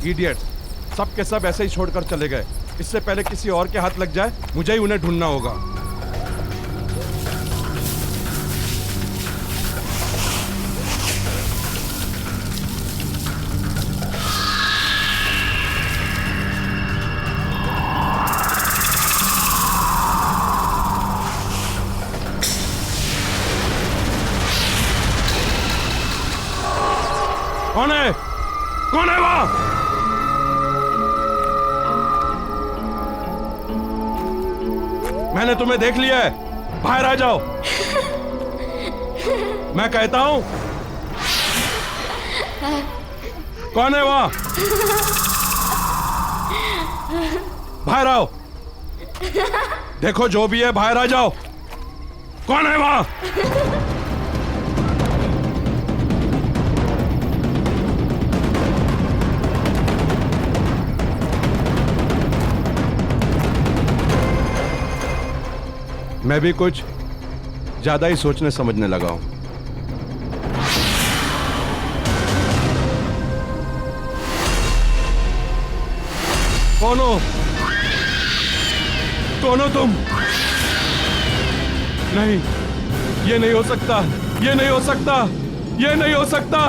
Idiot, सब के सब ऐसे ही छोड़कर चले गए। इससे पहले किसी और के हाथ लग जाए, मुझे ही उन्हें ढूंढना होगा। कौन है? कौन है वहां? मैंने तुम्हें देख लिया है, बाहर आ जाओ। मैं कहता हूं, कौन है वहां? बाहर आओ। देखो जो भी है, बाहर आ जाओ। कौन है वहां? मैं भी कुछ ज्यादा ही सोचने समझने लगा हूं। कौन हो? कौन हो तुम? नहीं, ये नहीं हो सकता, ये नहीं हो सकता, ये नहीं हो सकता।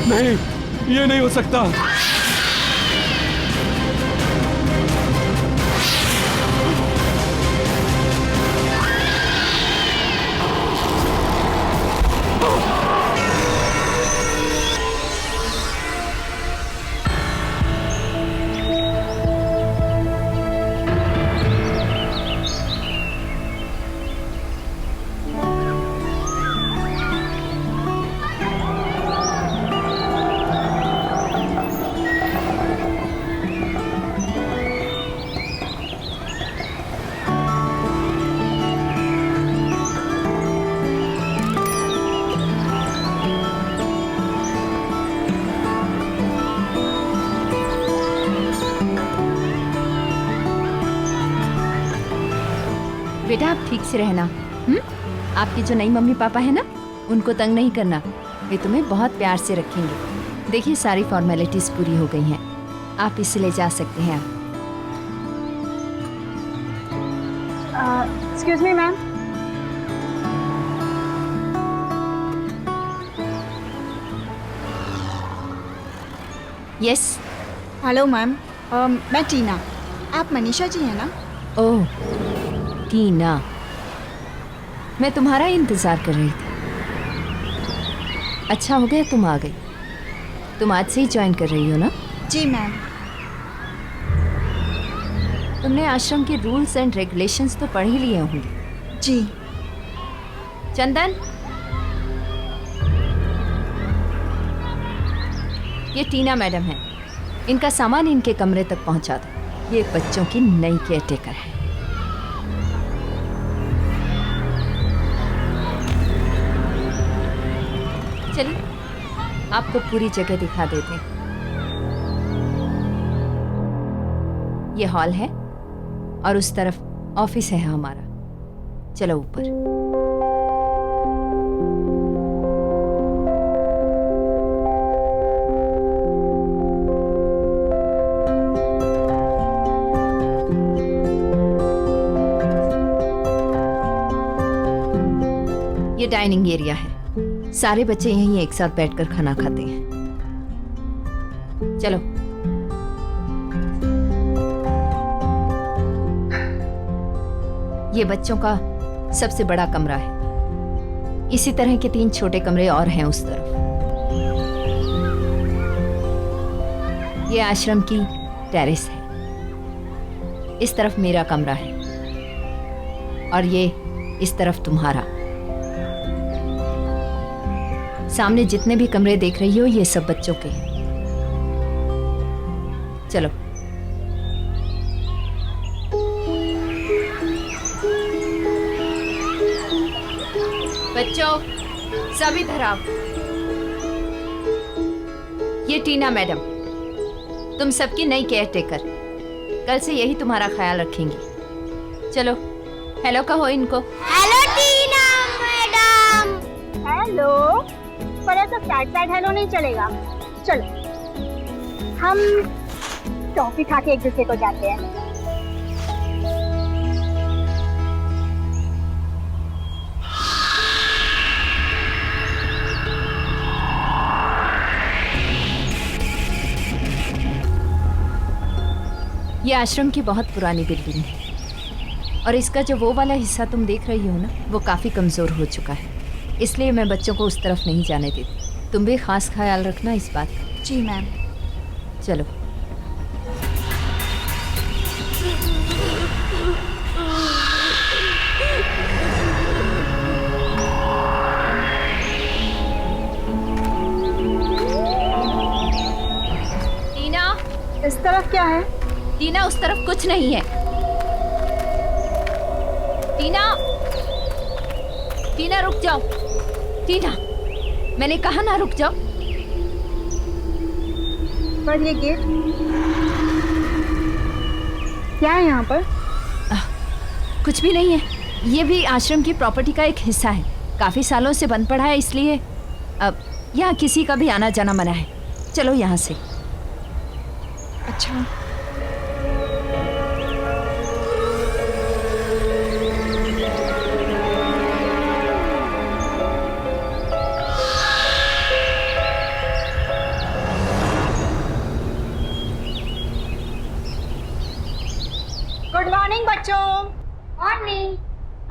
नहीं, ये नहीं हो सकता। बेटा आप ठीक से रहना। आपकी जो नई मम्मी पापा है ना, उनको तंग नहीं करना। वे तुम्हें बहुत प्यार से रखेंगे। देखिए सारी फॉर्मेलिटीज पूरी हो गई हैं, आप इसे ले जा सकते हैं। Excuse me ma'am. Yes. Hello ma'am, मैं टीना। आप मनीषा जी हैं ना? ओह टीना, मैं तुम्हारा इंतजार कर रही थी। अच्छा हो गया तुम आ गई। तुम आज से ही ज्वाइन कर रही हो ना? जी मैम। तुमने आश्रम के रूल्स एंड रेगुलेशंस तो पढ़ ही लिए होंगे। जी। चंदन, ये टीना मैडम है। इनका सामान इनके कमरे तक पहुंचा दो। ये बच्चों की नई केयरटेकर है। चलिए आपको पूरी जगह दिखा देते हैं। ये हॉल है और उस तरफ ऑफिस है हमारा। चलो ऊपर। डाइनिंग एरिया है, सारे बच्चे यहीं एक साथ बैठकर खाना खाते हैं। चलो। ये बच्चों का सबसे बड़ा कमरा है। इसी तरह के 3 छोटे कमरे और हैं उस तरफ। ये आश्रम की टेरेस है। इस तरफ मेरा कमरा है और ये इस तरफ तुम्हारा। सामने जितने भी कमरे देख रही हो ये सब बच्चों के हैं। चलो। बच्चों सब इधर आओ। ये टीना मैडम, तुम सबकी नई केयर टेकर। कल से यही तुम्हारा ख्याल रखेंगी। चलो हेलो कहो इनको। हेलो टीना मैडम। हेलो, पर ऐसा सैड सैड हेलो नहीं चलेगा। चलो हम टॉफी खा के एक दूसरे को जाते हैं। ये आश्रम की बहुत पुरानी बिल्डिंग है और इसका जो वो वाला हिस्सा तुम देख रही हो ना, वो काफ़ी कमज़ोर हो चुका है। इसलिए मैं बच्चों को उस तरफ नहीं जाने देती। तुम भी खास ख्याल रखना इस बात का। जी मैम। चलो। टीना, इस तरफ क्या है? टीना उस तरफ कुछ नहीं है। टीना, टीना रुक जाओ। टीना, मैंने कहा ना रुक जाओ। पर ये गेट क्या है यहाँ पर? कुछ भी नहीं है। ये भी आश्रम की प्रॉपर्टी का एक हिस्सा है। काफी सालों से बंद पड़ा है, इसलिए अब यहाँ किसी का भी आना जाना मना है। चलो यहाँ से। अच्छा। गुड मॉर्निंग बच्चों। मॉर्निंग।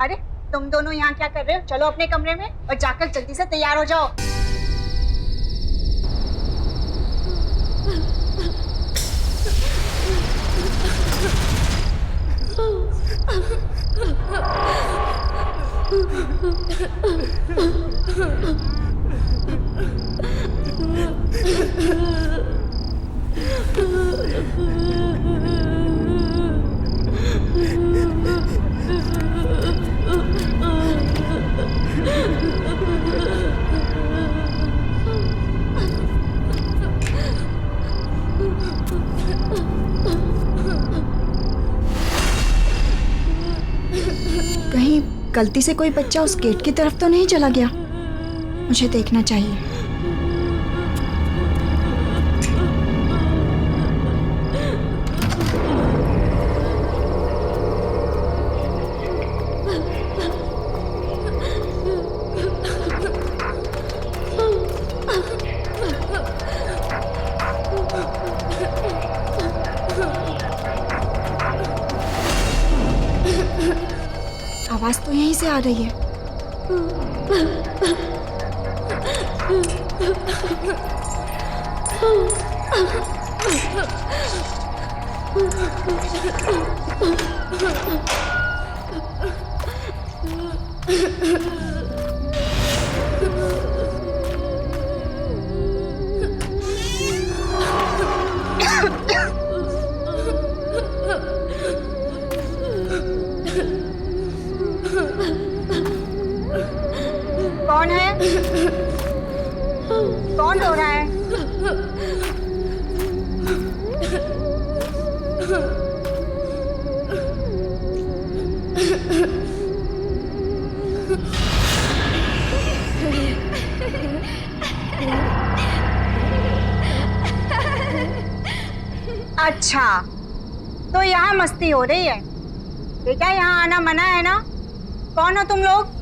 अरे तुम दोनों यहाँ क्या कर रहे हो? चलो अपने कमरे में और जाकर जल्दी से तैयार हो जाओ। कहीं गलती से कोई बच्चा उस गेट की तरफ तो नहीं चला गया? मुझे देखना चाहिए। आवाज तो यहीं से आ रही है। कौन है? कौन रो रहा है? अच्छा, तो यहाँ मस्ती हो रही है। बेटा यहाँ आना मना है ना? कौन हो तुम लोग?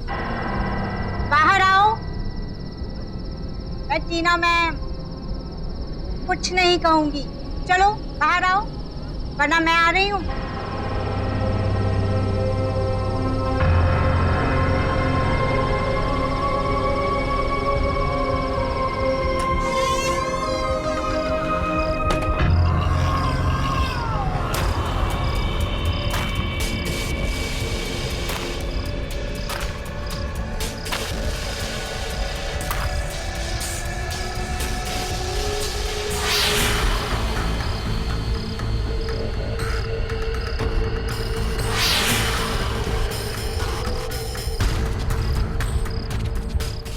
बाहर आओ। मैं टीना मैम कुछ नहीं कहूंगी। चलो बाहर आओ, वरना मैं आ रही हूँ।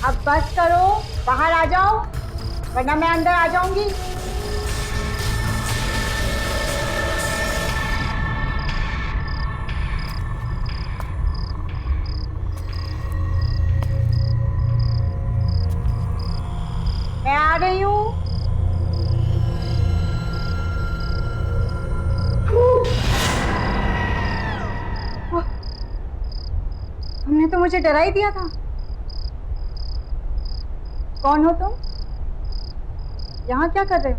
अब बस करो, बाहर आ जाओ, वरना मैं अंदर आ जाऊंगी। मैं आ रही हूँ। तुमने तो मुझे डरा ही दिया था। कौन हो तुम? यहाँ क्या कर रहे हो?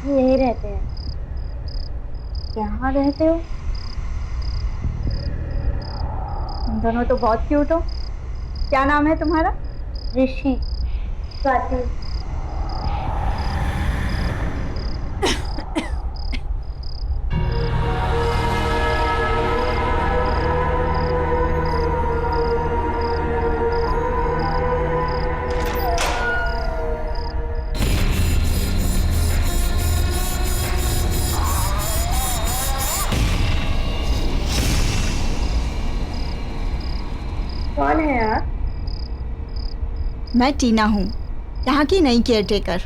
यहीं रहते हैं। यहाँ रहते हो? तुम दोनों तो बहुत क्यूट हो। क्या नाम है तुम्हारा? ऋषि। स्वाति। कौन है आप? मैं टीना हूँ, यहाँ की नई केयरटेकर।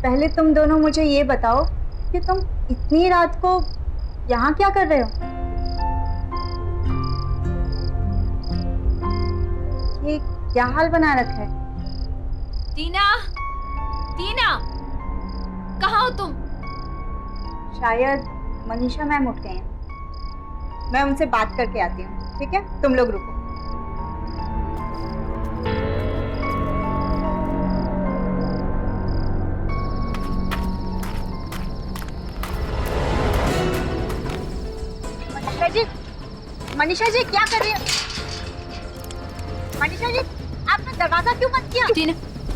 पहले तुम दोनों मुझे ये बताओ कि तुम इतनी रात को यहाँ क्या कर रहे हो? ये क्या हाल बना रखा है? टीना, टीना, कहाँ हो तुम? शायद मनीषा मैम उठ गए हैं। मैं उनसे बात करके आती हूँ, ठीक है? तुम लोग रुको। मनीषा जी क्या कर रही है? मनीषा जी आपने दरवाजा क्यों बंद किया? टीना,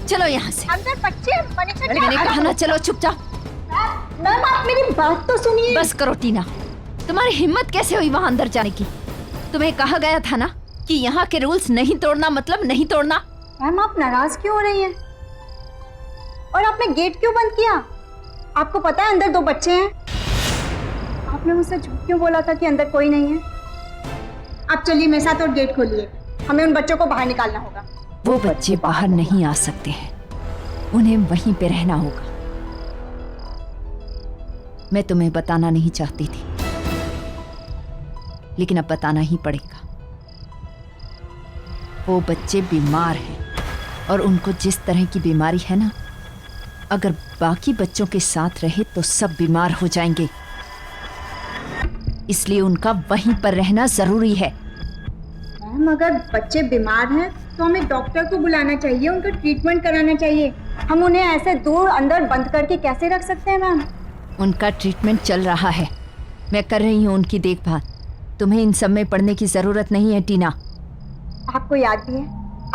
चलो यहाँ से। अंदर बच्चे। मनीषा जी मैंने कहा ना, चलो चुपचाप। मैम आप मेरी बात तो सुनिए। बस करो टीना, तुम्हारी हिम्मत कैसे हुई वहां अंदर जाने की? तुम्हें कहा गया था ना कि यहाँ के रूल्स नहीं तोड़ना मतलब नहीं तोड़ना। मैम आप नाराज क्यों हो रही हैं? और आपने गेट क्यों बंद किया? आपको पता है अंदर 2 बच्चे हैं। आपने मुझसे झूठ क्यों बोला था कि अंदर कोई नहीं है? आप चलिए मेरे साथ और गेट खोलिए। हमें उन बच्चों को बाहर निकालना होगा। वो बच्चे बाहर नहीं आ सकते हैं, उन्हें वहीं पे रहना होगा। मैं तुम्हें बताना नहीं चाहती थी, लेकिन अब बताना ही पड़ेगा। वो बच्चे बीमार हैं और उनको जिस तरह की बीमारी है ना, अगर बाकी बच्चों के साथ रहे तो सब बीमार हो जाएंगे। इसलिए उनका वहीं पर रहना जरूरी है। मैम अगर बच्चे बीमार हैं तो हमें डॉक्टर को बुलाना चाहिए, उनका ट्रीटमेंट कराना चाहिए। हम उन्हें ऐसे दूर अंदर बंद करके कैसे रख सकते हैं मैम? उनका ट्रीटमेंट चल रहा है, मैं कर रही हूँ उनकी देखभाल। तुम्हें इन सब में पड़ने की जरूरत नहीं है टीना। आपको याद भी है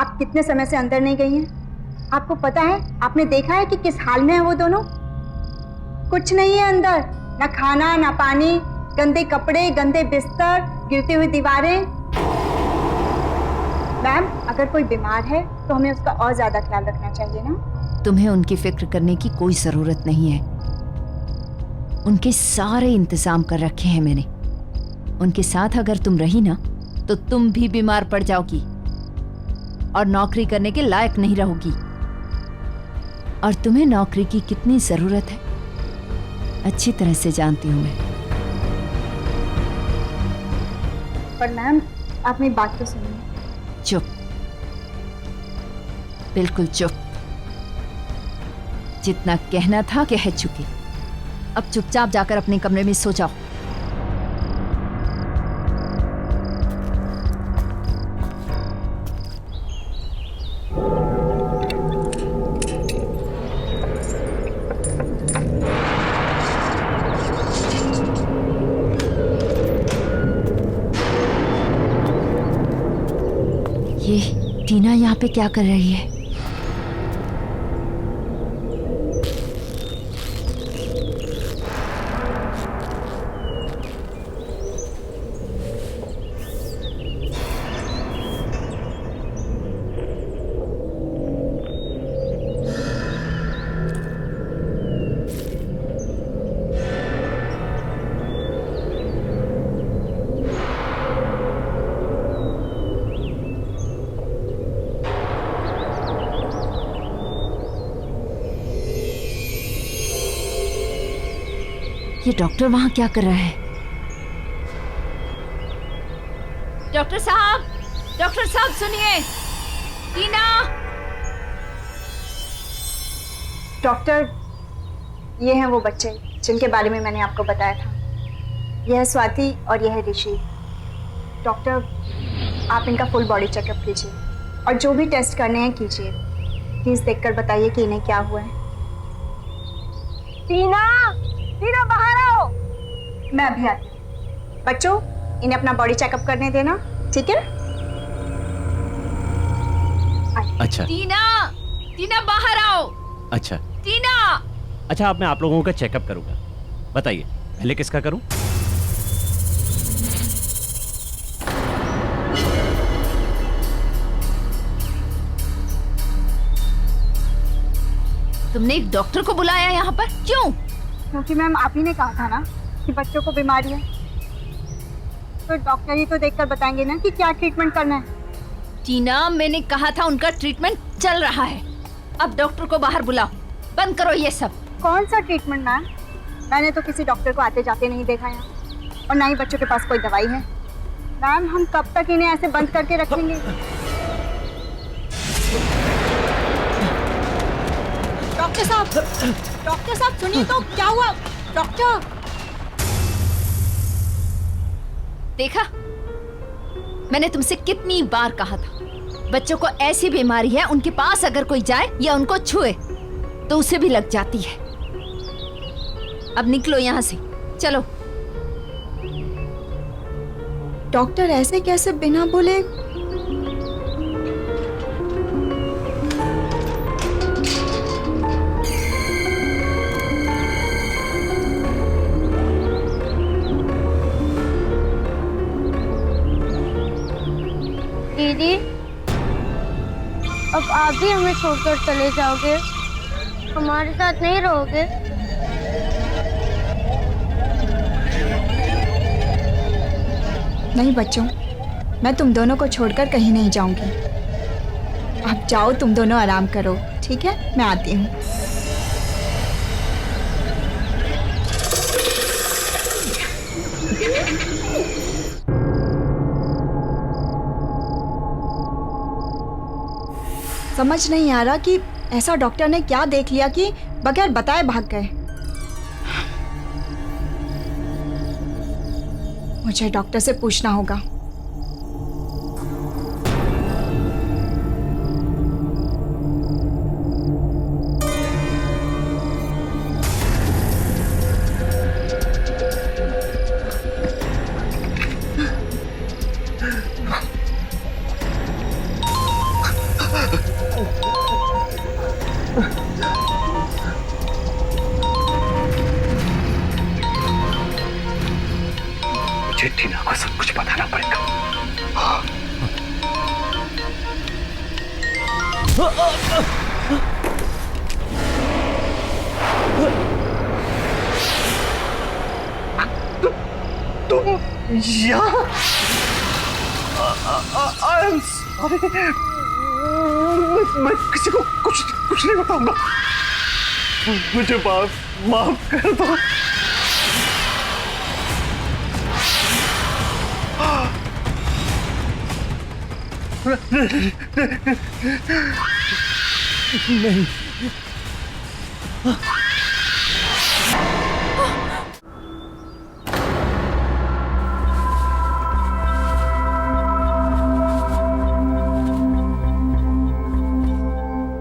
आप कितने समय से अंदर नहीं गई हैं? आपको पता है, आपने देखा है कि किस हाल में है वो दोनों? कुछ नहीं है अंदर, ना खाना ना पानी, गंदे कपड़े, गंदे बिस्तर, गिरती हुई दीवारें। मैम अगर कोई बीमार है तो हमें उसका और ज्यादा ख्याल रखना चाहिए ना? तुम्हें उनकी फिक्र करने की कोई जरूरत नहीं है। उनके सारे इंतजाम कर रखे हैं मैंने। उनके साथ अगर तुम रही ना तो तुम भी बीमार पड़ जाओगी और नौकरी करने के लायक नहीं रहोगी। और तुम्हें नौकरी की कितनी जरूरत है अच्छी तरह से जानती हूं मैं। पर मैम आप मेरी बात तो सुनिए। चुप, बिल्कुल चुप। जितना कहना था कह चुकी। अब चुपचाप जाकर अपने कमरे में सो जाओ। ये टीना यहाँ पे क्या कर रही है? ये डॉक्टर वहां क्या कर रहा है? डॉक्टर साहब सुनिए। टीना। डॉक्टर, ये हैं वो बच्चे जिनके बारे में मैंने आपको बताया था। यह है स्वाति और यह है ऋषि। डॉक्टर, आप इनका फुल बॉडी चेकअप कीजिए और जो भी टेस्ट करने हैं कीजिए। प्लीज देखकर बताइए कि इन्हें क्या हुआ है। टीना बाहर आओ। मैं अभी आती हूँ। बच्चों, इन्हें अपना बॉडी चेकअप करने देना, ठीक है? अच्छा टीना बाहर आओ। अच्छा टीना। अच्छा, अब मैं आप लोगों का चेकअप करूंगा। बताइए पहले किसका करूं? तुमने एक डॉक्टर को बुलाया यहाँ पर, क्यों? क्योंकि मैम आप ही ने कहा था ना कि बच्चों को बीमारी है, तो डॉक्टर ही तो देखकर बताएंगे ना कि क्या ट्रीटमेंट करना है। टीना, मैंने कहा था उनका ट्रीटमेंट चल रहा है। अब डॉक्टर को बाहर बुलाओ। बंद करो ये सब। कौन सा ट्रीटमेंट मैम? मैंने तो किसी डॉक्टर को आते जाते नहीं देखा यहाँ, और ना ही बच्चों के पास कोई दवाई है। मैम, हम कब तक इन्हें ऐसे बंद करके रखेंगे? डॉक्टर साहब सुनिए तो, क्या हुआ? डॉक्टर, देखा, मैंने तुमसे कितनी बार कहा था, बच्चों को ऐसी बीमारी है, उनके पास अगर कोई जाए या उनको छुए तो उसे भी लग जाती है। अब निकलो यहाँ से, चलो। डॉक्टर ऐसे कैसे बिना बोले? दीदी, अब आप भी हमें छोड़कर चले जाओगे? हमारे साथ नहीं रहोगे? नहीं बच्चों, मैं तुम दोनों को छोड़कर कहीं नहीं जाऊंगी। अब जाओ, तुम दोनों आराम करो, ठीक है? मैं आती हूँ। समझ नहीं आ रहा कि ऐसा डॉक्टर ने क्या देख लिया कि बगैर बताए भाग गए। मुझे डॉक्टर से पूछना होगा। मुझे टीना को सब कुछ बताना पड़ेगा। तुम यहाँ? मैं किसी को कुछ नहीं बताऊंगा। मुझे माफ कर दो। नहीं।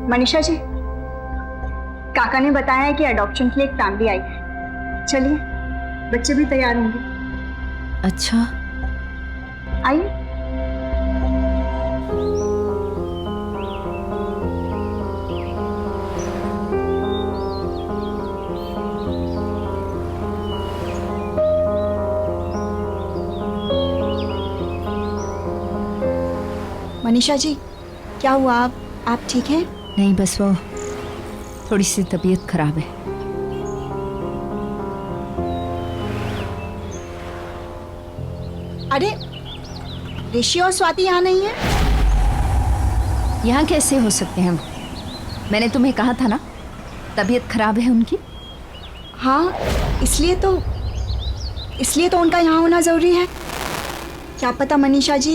मनीषा जी, काका ने बताया है कि अडॉप्शन के लिए एक फैमिली आई है। चलिए, बच्चे भी तैयार होंगे। अच्छा, आइए। मनीषा जी, क्या हुआ? आप ठीक हैं? नहीं बस वो थोड़ी सी तबीयत खराब है। अरे, ऋषि और स्वाति यहाँ नहीं है? यहाँ कैसे हो सकते हैं वो? मैंने तुम्हें कहा था ना, तबीयत खराब है उनकी। हाँ, इसलिए तो उनका यहाँ होना ज़रूरी है। क्या पता मनीषा जी,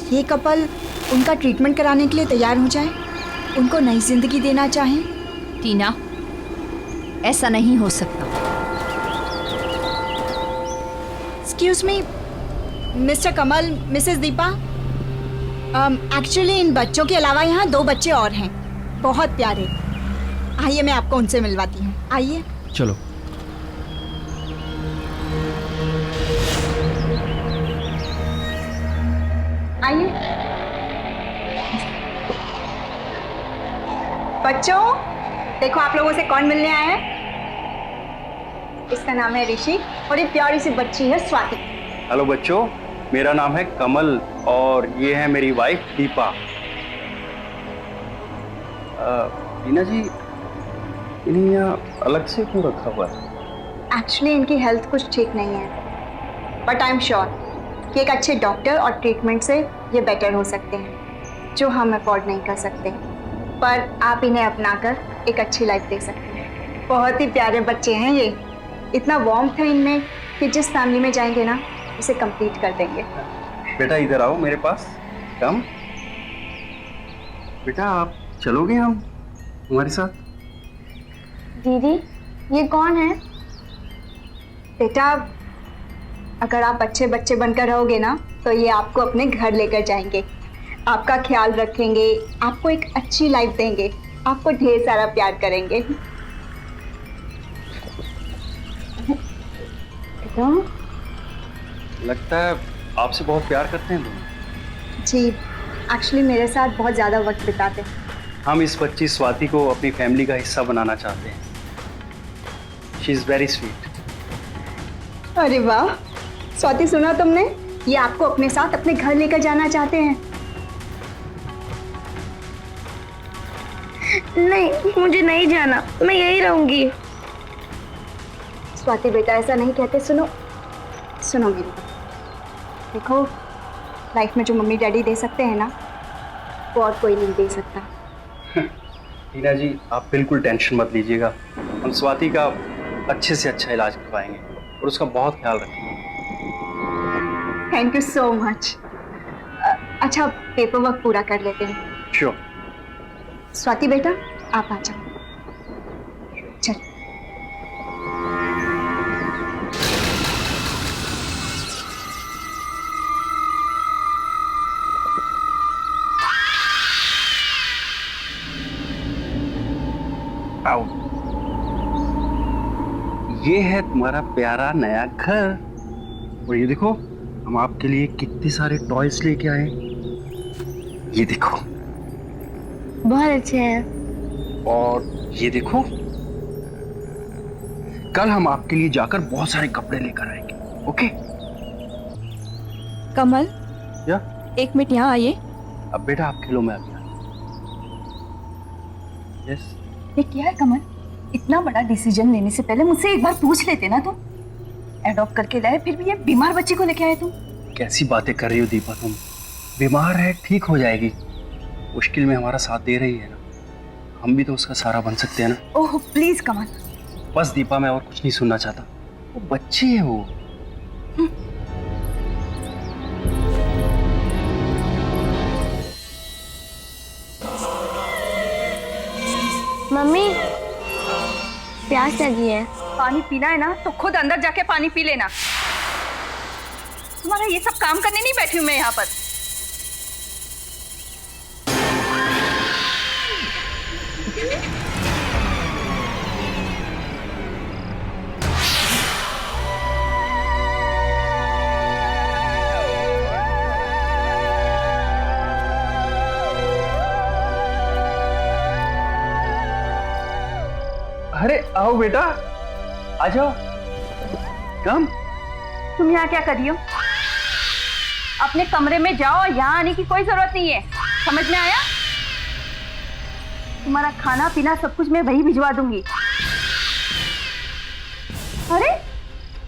ये कपल उनका ट्रीटमेंट कराने के लिए तैयार हो जाए, उनको नई जिंदगी देना चाहें। टीना, ऐसा नहीं हो सकता। Excuse me, mister Kamal, Mrs Deepa. Actually in बच्चों के अलावा यहाँ 2 बच्चे और हैं, बहुत प्यारे। आइए, मैं आपको उनसे मिलवाती हूँ। आइए। चलो। आइए। बच्चों, देखो आप लोगों से कौन मिलने आया है। इसका नाम है ऋषि और ये प्यारी सी बच्ची है स्वाति। हेलो बच्चों, मेरा नाम है कमल और ये है मेरी वाइफ दीपा। टीना जी, इन्हें यहाँ अलग से क्यों रखा हुआ है? एक्चुअली इनकी हेल्थ कुछ ठीक नहीं है, बट आई एम श्योर कि एक अच्छे डॉक्टर और ट्रीटमेंट से ये बेटर हो सकते हैं, जो हम अफोर्ड नहीं कर सकते। पर आप इन्हें अपनाकर एक अच्छी लाइफ दे सकते हैं। बहुत ही प्यारे बच्चे हैं ये, इतना वार्मथ है इनमें कि जिस फैमिली में जाएंगे ना, उसे कंप्लीट कर देंगे। बेटा इधर आओ मेरे पास, कम। बेटा आप चलोगे हम हमारे साथ? दीदी, ये कौन है? बेटा, अगर आप अच्छे बच्चे बनकर रहोगे ना, तो ये आपको अपने घर लेकर जाएंगे, आपका ख्याल रखेंगे, आपको एक अच्छी लाइफ देंगे, आपको ढेर सारा प्यार करेंगे। बेटा, लगता है आपसे बहुत प्यार करते हैं लोग। जी, एक्चुअली मेरे साथ बहुत ज़्यादा वक्त बिताते हैं। हम इस बच्ची स्वाति को अपनी फैमिली का हिस्सा बनाना चाहते हैं। She is very sweet. अरे वाह स्वाति, सुना तुमने? ये आपको अपने साथ अपने घर लेकर जाना चाहते हैं। नहीं, मुझे नहीं जाना, मैं यहीं रहूंगी। स्वाति बेटा, ऐसा नहीं कहते। सुनो सुनो मेरी बात। देखो, लाइफ में जो मम्मी डैडी दे सकते हैं ना, वो और कोई नहीं दे सकता। टीना जी, आप बिल्कुल टेंशन मत लीजिएगा। हम स्वाति का अच्छे से अच्छा इलाज करवाएंगे और उसका बहुत ख्याल रखेंगे। Thank you so much. अच्छा, पेपर वर्क पूरा कर लेते हैं। श्योर। स्वाति बेटा, आप आ जाओ। चल। आओ। ये है तुम्हारा प्यारा नया घर और ये देखो, हम आपके लिए कितने सारे टॉयज लेके आए। ये देखो, बहुत अच्छे हैं। और ये देखो, कल हम आपके लिए जाकर बहुत सारे कपड़े लेकर आएंगे। ओके? कमल, या 1 मिनट यहाँ आइए। अब बेटा आप खेलो, मैं आ गया। यस। ये क्या है कमल? इतना बड़ा डिसीजन लेने से पहले मुझसे एक बार पूछ लेते ना तुम। एडॉप्ट करके लाए, फिर भी ये बीमार बच्ची को लेके आए तुम। कैसी बातें कर रही हो दीपा तुम? बीमार है, ठीक हो जाएगी। मुश्किल में हमारा साथ दे रही है ना, हम भी तो उसका सहारा बन सकते हैं ना। ओह प्लीज कमल। बस दीपा, मैं और कुछ नहीं सुनना चाहता। वो बच्ची है वो। मम्मी प्यास लगी है। पानी पीना है ना तो खुद अंदर जाके पानी पी लेना। तुम्हारा ये सब काम करने नहीं बैठी हूं मैं यहाँ पर। अरे आओ बेटा, आ जाओ। कम। तुम यहाँ क्या कर रही हो? अपने कमरे में जाओ, यहाँ आने की कोई जरूरत नहीं है। समझ में आया? तुम्हारा खाना पीना सब कुछ मैं वही भिजवा दूंगी। अरे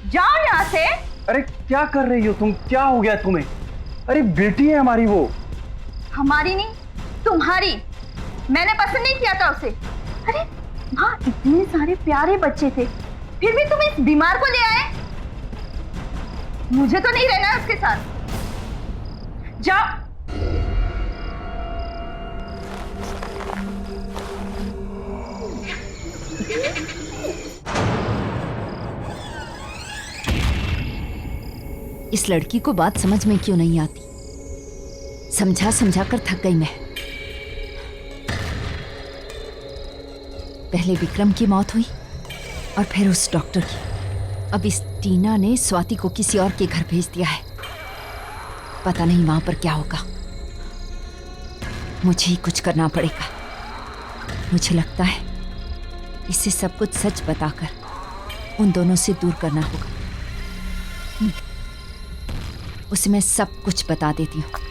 जाओ यहाँ से। अरे क्या कर रही हो तुम? क्या हो गया तुम्हें? अरे बेटी है हमारी वो। हमारी नहीं, तुम्हारी। मैंने पसंद नहीं किया था उसे। अरे वहाँ इतने सारे प्यारे बच्चे थे, फिर भी तुम इस बीमार को ले आए। मुझे तो नहीं रहना है उसके साथ। जाओ। इस लड़की को बात समझ में क्यों नहीं आती? समझा समझा कर थक गई मैं। पहले विक्रम की मौत हुई और फिर उस डॉक्टर की। अब इस टीना ने स्वाति को किसी और के घर भेज दिया है। पता नहीं वहां पर क्या होगा। मुझे ही कुछ करना पड़ेगा। मुझे लगता है इसे सब कुछ सच बताकर उन दोनों से दूर करना होगा। उसे मैं सब कुछ बता देती हूँ।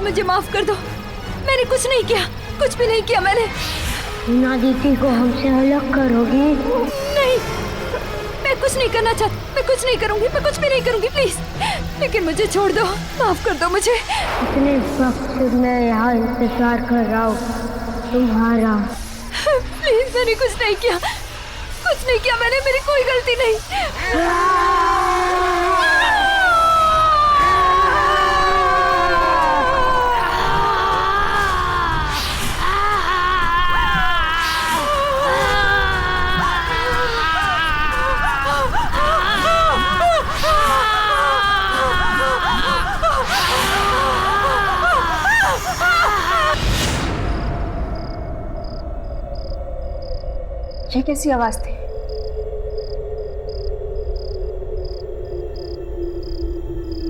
मुझे माफ कर दो। मैंने कुछ नहीं किया, कुछ भी नहीं किया मैंने। ना दीदी को हमसे अलग करोगी? नहीं, मैं कुछ नहीं करना चाहती। मैं कुछ नहीं करूंगी, मैं कुछ भी नहीं करूंगी, प्लीज। लेकिन मुझे छोड़ दो, माफ कर दो मुझे। इतने वक्त से मैं यहाँ इंतजार कर रहा हूँ तुम्हारा। प्लीज, मैंने कुछ नहीं किया, कुछ नहीं किया मैंने। मेरी कोई गलती नहीं। ये कैसी आवाज थी?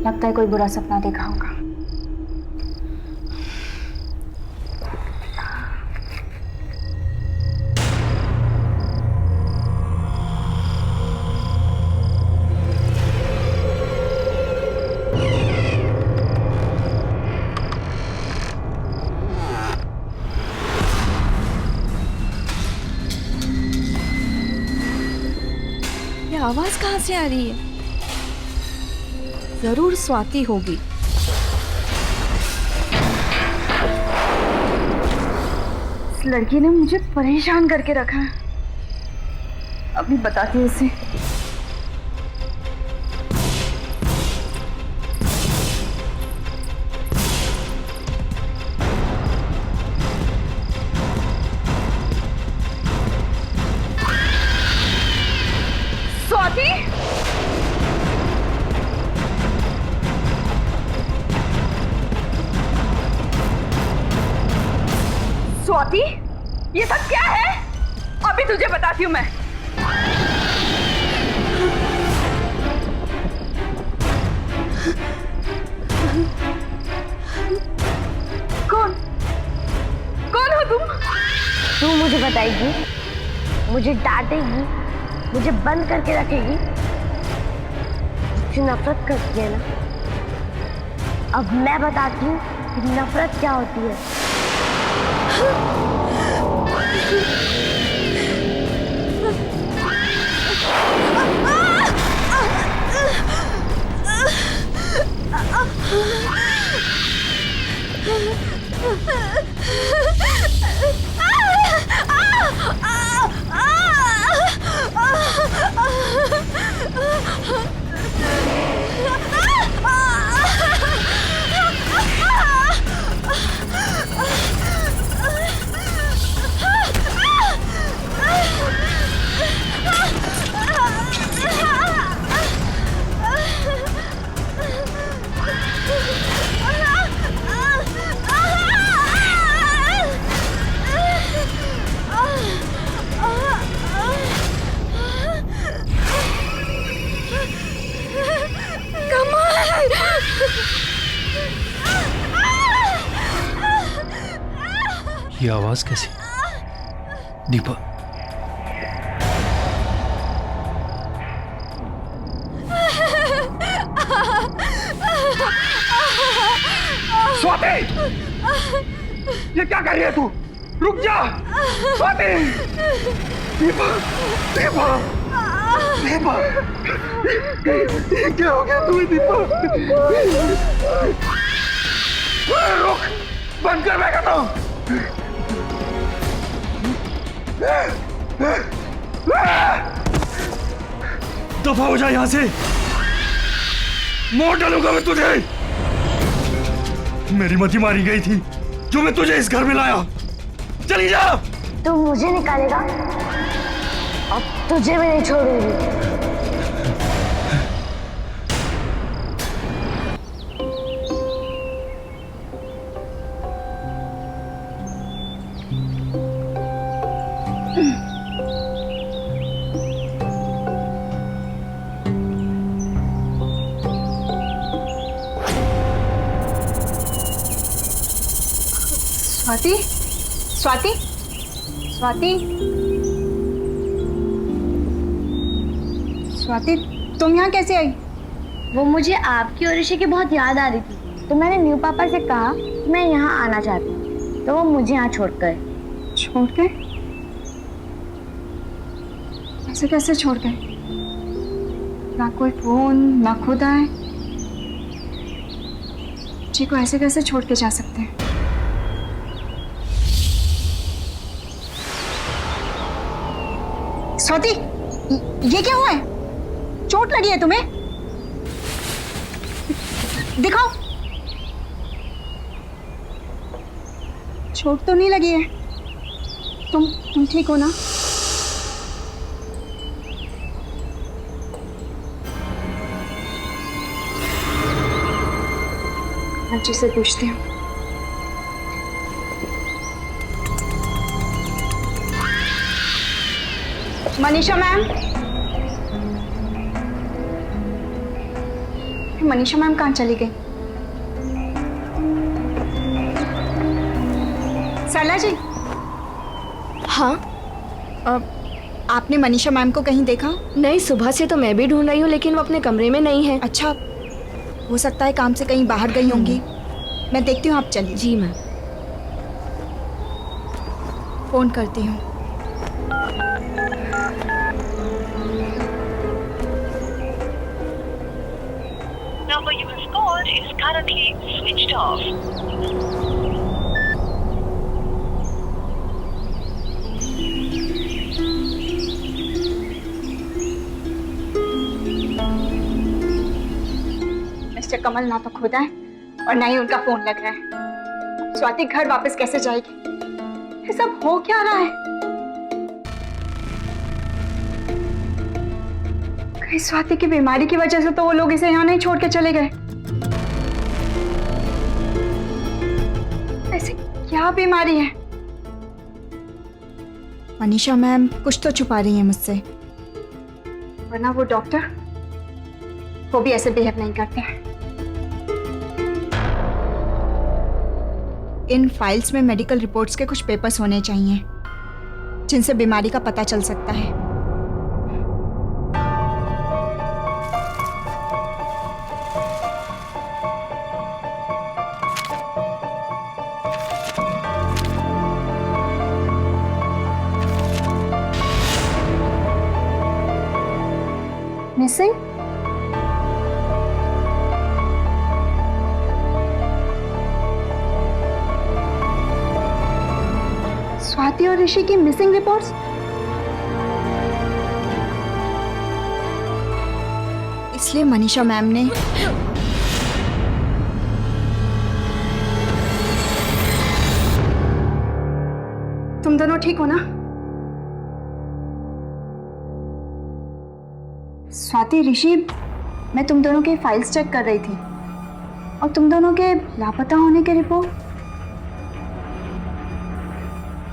लगता है कोई बुरा सपना देखा होगा। आवाज कहाँ से आ रही है? जरूर स्वाति होगी। इस लड़की ने मुझे परेशान करके रखा है। अभी बताती हूँ उसे। स्वाति, स्वाति, ये सब क्या है? अभी तुझे बताती हूँ मैं। कौन कौन तू मुझे बताएगी, मुझे डांटेगी, मुझे बंद करके रखेगी। मुझसे नफरत करती है ना? अब मैं बताती हूँ कि नफरत क्या होती है। ये आवाज कैसी? दीपा, स्वाति, ये क्या कर रही है तू? रुक जा स्वाति। दीपा, दीपा, दीपा, क्या हो गया तुम्हें दीपा? रुक, बंद कर, मैं कहता हूँ। दफा हो जा यहाँ से, मोड़ डालूंगा मैं तुझे। मेरी मती मारी गई थी जो मैं तुझे इस घर में लाया। चली जा। तू मुझे निकालेगा, अब तुझे भी नहीं छोड़ूंगी। स्वाति, स्वाति, स्वाति, स्वाति, तुम यहाँ कैसे आई? वो मुझे आपकी और ऋषि की बहुत याद आ रही थी, तो मैंने न्यू पापा से कहा कि मैं यहाँ आना चाहती हूँ, तो वो मुझे यहाँ छोड़ गए। छोड़ गए? ऐसे कैसे छोड़ गए? ना कोई फोन, ना खुद आए। जी को ऐसे कैसे छोड़ के जा सकते हैं? स्वाति, ये क्या हुआ है? चोट लगी है तुम्हें? दिखाओ। चोट तो नहीं लगी है। तुम ठीक हो ना? अच्छे से पूछती हूँ। मनीषा मैम, मनीषा मैम कहाँ चली गई? सरला जी। हाँ, आपने मनीषा मैम को कहीं देखा? नहीं, सुबह से तो मैं भी ढूंढ रही हूँ, लेकिन वो अपने कमरे में नहीं है। अच्छा, हो सकता है काम से कहीं बाहर गई होंगी। मैं देखती हूँ, आप चलिए। जी मैम। फोन करती हूँ। Number you have called is currently switched off. Mister Kamal ना तो खुद आए और ना ही उनका फोन लग रहा है। स्वाति घर वापस कैसे जाएगी? ये सब हो क्या रहा है? कहीं स्वाति की बीमारी की वजह से तो वो लोग इसे यहाँ नहीं छोड़ के चले गए। ऐसी क्या बीमारी है? मनीषा मैम कुछ तो छुपा रही है मुझसे, वरना वो डॉक्टर वो भी ऐसे बिहेव नहीं करते हैं। इन फाइल्स में मेडिकल रिपोर्ट्स के कुछ पेपर्स होने चाहिए जिनसे बीमारी का पता चल सकता है। मिसिंग? स्वाति और ऋषि की मिसिंग रिपोर्ट्स? इसलिए मनीषा मैम ने तुम दोनों ठीक हो ना? स्वाति, ऋषि, मैं तुम दोनों के फाइल्स चेक कर रही थी और तुम दोनों के लापता होने के रिपोर्ट।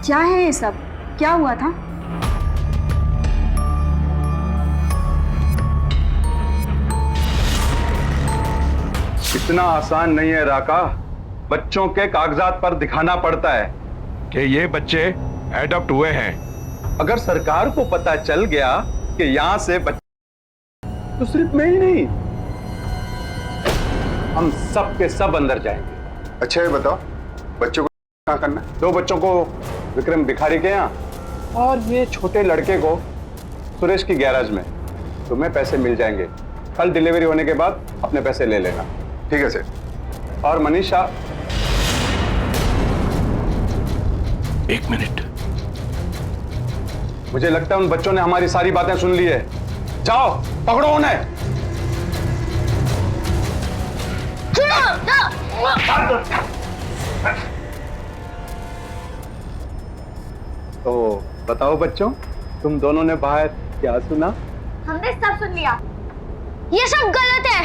क्या है ये सब? क्या हुआ था? इतना आसान नहीं है राका। बच्चों के कागजात पर दिखाना पड़ता है कि ये बच्चे एडॉप्ट हुए हैं। अगर सरकार को पता चल गया कि यहाँ से बच्चे, तो सिर्फ मैं ही नहीं, हम सब के सब अंदर जाएंगे। अच्छा ये बताओ, बच्चों को क्या करना है? 2 बच्चों को विक्रम भिखारी के यहाँ और ये छोटे लड़के को सुरेश की गैराज में। तुम्हें पैसे मिल जाएंगे। कल डिलीवरी होने के बाद अपने पैसे ले लेना। ठीक है सर। और मनीषा, 1 मिनट। मुझे लगता है उन बच्चों ने हमारी सारी बातें सुन ली है। जाओ पकड़ो उन्हें। तो बताओ बच्चों, तुम दोनों ने बाहर क्या सुना? हमने सब सुन लिया। ये सब गलत है।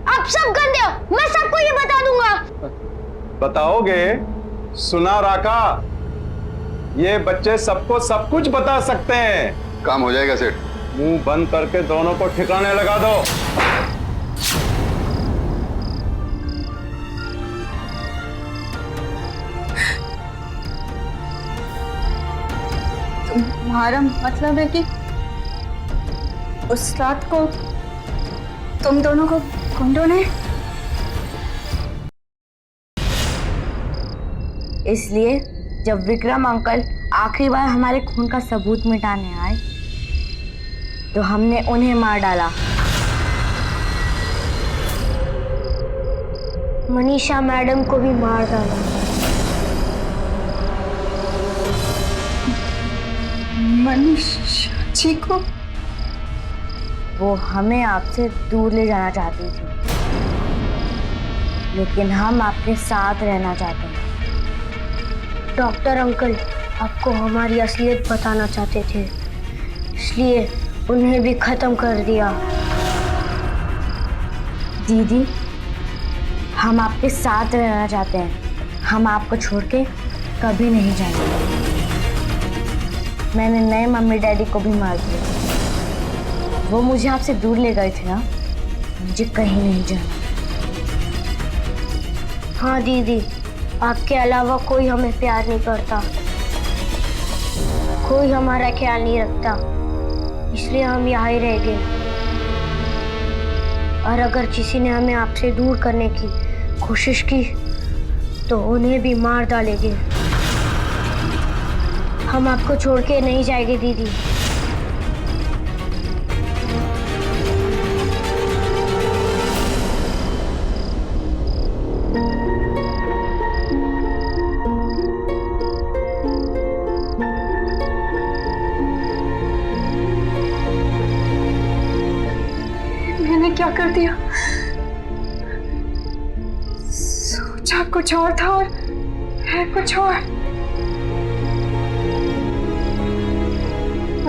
आप सब गंदे हो। मैं सबको ये बता दूंगा। बताओगे? सुना राका, ये बच्चे सबको सब कुछ बता सकते हैं। काम हो जाएगा सेठ। मुंह बंद करके दोनों को ठिकाने लगा दो। तुम्हारा मतलब है कि उस रात को तुम दोनों को गुंडों ने? इसलिए जब विक्रम अंकल आखिरी बार हमारे खून का सबूत मिटाने आए तो हमने उन्हें मार डाला। मनीषा मैडम को भी मार डाला। मनीषा जी को? वो हमें आपसे दूर ले जाना चाहती थी, लेकिन हम आपके साथ रहना चाहते हैं। डॉक्टर अंकल आपको हमारी असलियत बताना चाहते थे, इसलिए उन्हें भी खत्म कर दिया। दीदी, हम आपके साथ रहना चाहते हैं। हम आपको छोड़ के कभी नहीं जाएंगे। मैंने नए मम्मी डैडी को भी मार दिया। वो मुझे आपसे दूर ले गए थे ना, मुझे कहीं नहीं जाना। हाँ दीदी, आपके अलावा कोई हमें प्यार नहीं करता, कोई हमारा ख्याल नहीं रखता, इसलिए हम यहाँ ही रह गए। और अगर किसी ने हमें आपसे दूर करने की कोशिश की तो उन्हें भी मार डालेंगे। हम आपको छोड़ के नहीं जाएंगे दीदी। मैंने क्या कर दिया? सोचा कुछ और था और है कुछ और।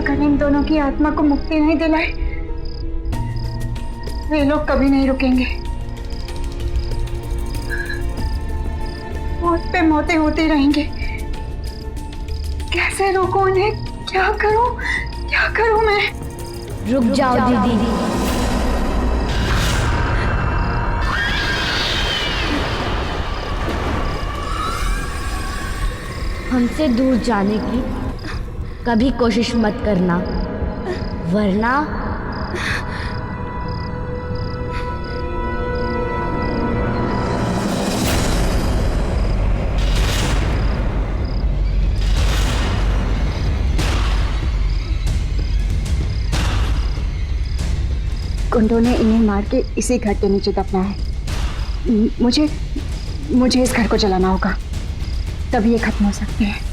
अगर इन दोनों की आत्मा को मुक्ति नहीं दिलाई, वे लोग कभी नहीं रुकेंगे। मौत पे मौतें होती रहेंगी। कैसे रोकूं उन्हें? क्या करूं मैं? रुक जाओ दीदी। हमसे दूर जाने की कभी कोशिश मत करना, वरना गुंडों ने इन्हें मार के इसी घर के नीचे दफना है। मुझे इस घर को जलाना होगा, तभी ये खत्म हो सकते हैं।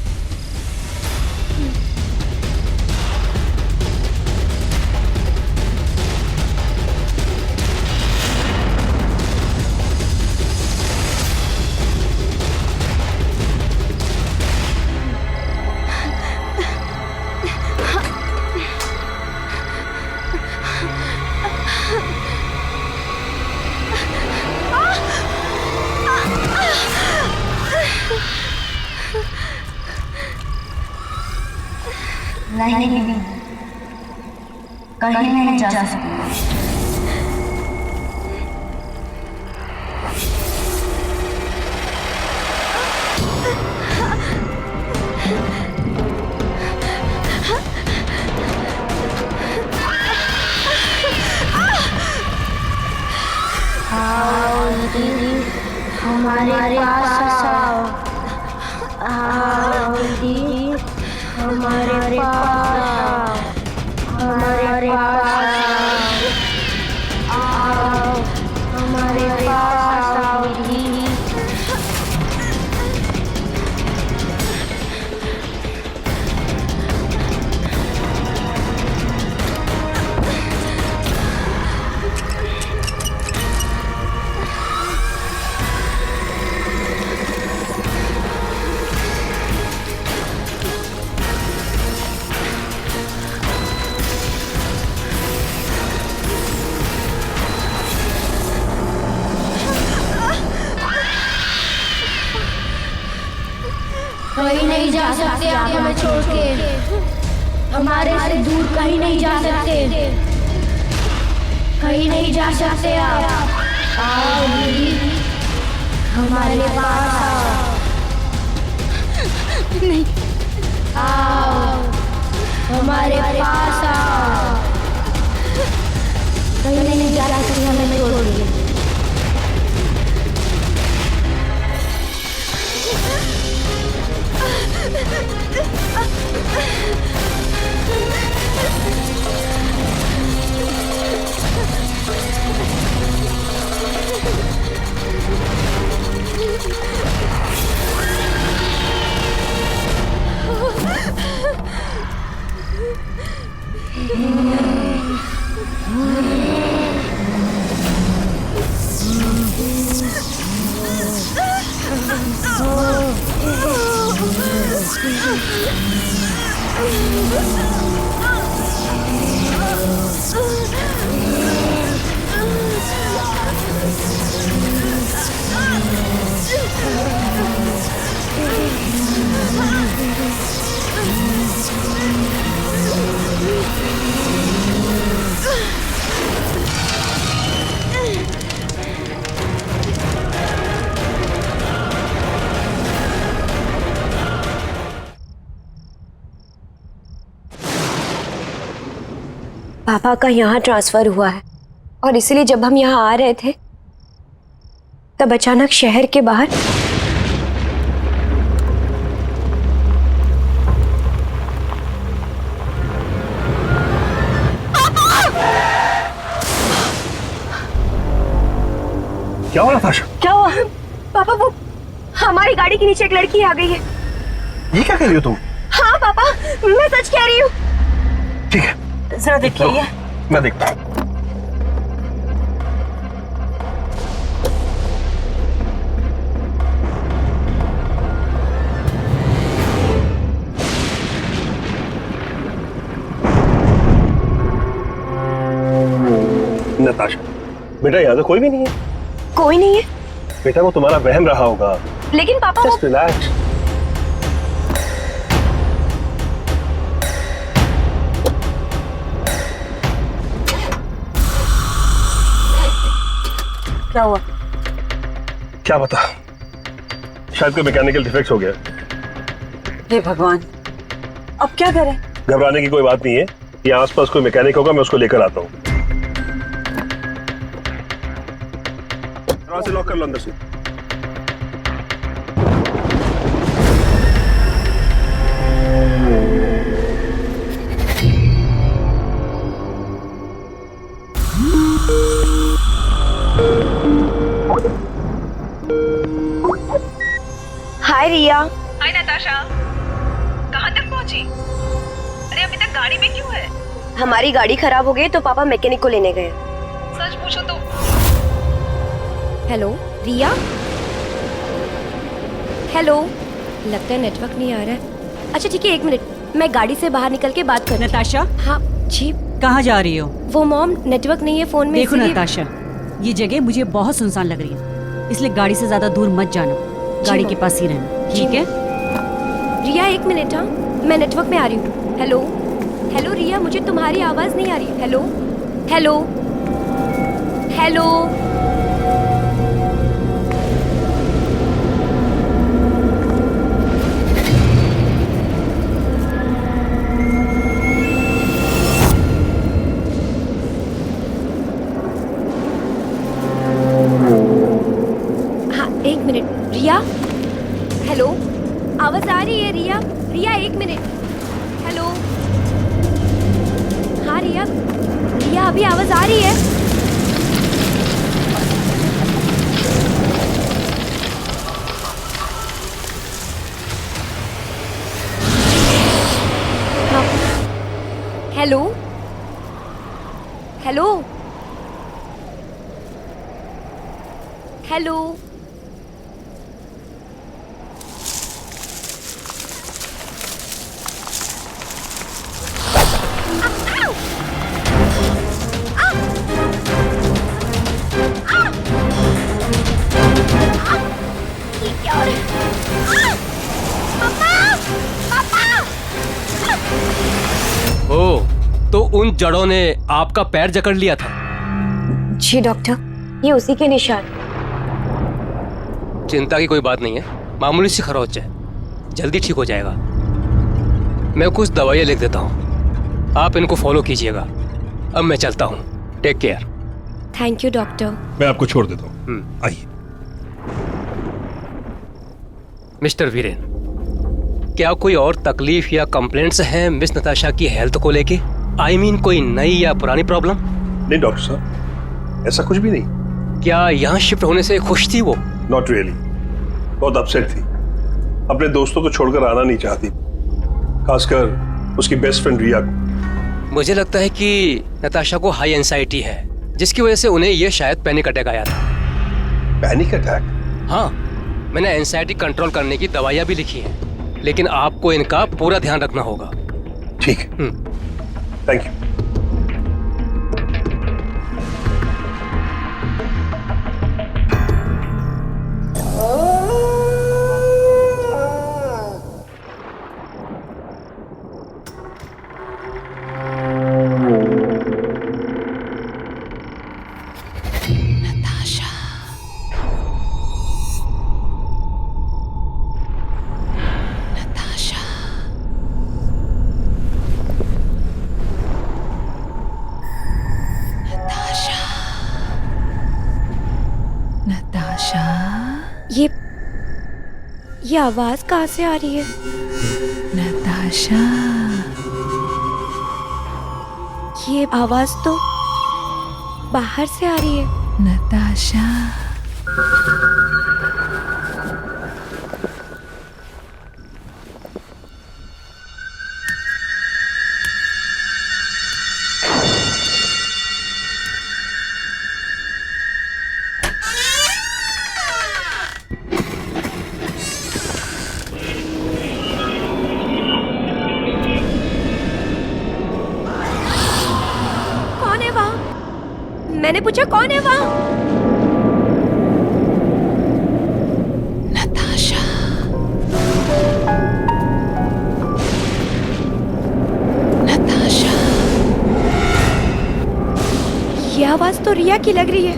नहीं, कहीं नहीं जा सकते। आओ दीदी, हमारे पास आओ। आओ दीदी, हमारे पास, हमारे पास आओ, हमारे पास आओ दीदी। कहीं नहीं जा सकते आप हमें छोड़ के, हमारे से दूर कहीं नहीं जा सकते, कहीं नहीं जा सकते आप। आओ दीदी, हमारे पास आओ। नहीं, आओ हमारे पास आओ। कहीं नहीं जा सकते हमें छोड़ के। पापा का यहाँ ट्रांसफर हुआ है और इसलिए जब हम यहाँ आ रहे थे तब अचानक शहर के बाहर क्या हुआ नताशा? क्या हुआ? पापा वो हमारी गाड़ी के नीचे एक लड़की आ गई है। ये क्या कह रही हो तुम? हाँ पापा, मैं सच कह रही हूँ। ठीक है, जरा देखिए ये। मैं देखता हूँ। नताशा, बेटा यहाँ तो कोई भी नहीं है। कोई नहीं है? बेटा वो तुम्हारा वहम रहा होगा। लेकिन पापा Just relax. क्या हुआ? क्या पता, शायद कोई मैकेनिकल डिफेक्ट हो गया। हे भगवान, अब क्या करें? घबराने की कोई बात नहीं है। यहाँ आसपास कोई मैकेनिक होगा, मैं उसको लेकर आता हूँ। दरवाजा लॉक कर लो अंदर से। हाय रिया। हाय नताशा, कहाँ तक पहुँची? अरे अभी तक गाड़ी में क्यों है? हमारी गाड़ी खराब हो गई तो पापा मैकेनिक को लेने गए। सच पूछो तो हेलो रिया। हेलो, लगता है नेटवर्क नहीं आ रहा है। अच्छा ठीक है, 1 मिनट, मैं गाड़ी से बाहर निकल के बात कर। नताशा, हाँ जी। कहाँ जा रही हो? वो मॉम, नेटवर्क नहीं है फोन में। देखो नताशा, ये जगह मुझे बहुत सुनसान लग रही है, इसलिए गाड़ी से ज्यादा दूर मत जाना, गाड़ी के पास ही रहना, ठीक है? रिया 1 मिनट, हाँ मैं नेटवर्क में आ रही हूँ। हेलो हेलो रिया, मुझे तुम्हारी आवाज नहीं आ रही। Hello hello hello. हाँ 1 मिनट रिया। हेलो, आवाज आ रही है रिया? रिया 1 मिनट। हेलो, हाँ रिया, रिया अभी आवाज आ रही है? हाँ। Hello hello hello. ओ, तो उन जड़ों ने आपका पैर जकड़ लिया था? जी डॉक्टर, ये उसी के निशान। चिंता की कोई बात नहीं है, मामूली सी खरोच है, जल्दी ठीक हो जाएगा। मैं कुछ दवाइयाँ लिख देता हूँ, आप इनको फॉलो कीजिएगा। अब मैं चलता हूँ, take care. Thank you doctor. मैं आपको छोड़ देता हूँ, आइए। मिस्टर वीरेन, क्या कोई और तकलीफ या कंप्लेंट्स हैं मिस नताशा की हेल्थ को लेके? I mean, कोई नई या पुरानी प्रॉब्लम? नहीं डॉक्टर साहब, ऐसा कुछ भी नहीं। क्या यहाँ शिफ्ट होने से खुश थी वो? नॉट रियली, बहुत अपसेट थी। अपने दोस्तों को छोड़कर आना नहीं चाहती, खासकर उसकी बेस्ट फ्रेंड रिया को। मुझे लगता है कि नताशा को हाई एंजाइटी है, जिसकी वजह से उन्हें ये शायद पैनिक अटैक आया था। Panic attack? हाँ, मैंने एंजाइटी कंट्रोल करने की दवाइयाँ भी लिखी हैं, लेकिन आपको इनका पूरा ध्यान रखना होगा। ठीक है, थैंक यू। ये आवाज कहाँ से आ रही है? नताशा, ये आवाज तो बाहर से आ रही है। नताशा, मैंने पूछा कौन है वहाँ? नताशा, नताशा, ये आवाज तो रिया की लग रही है।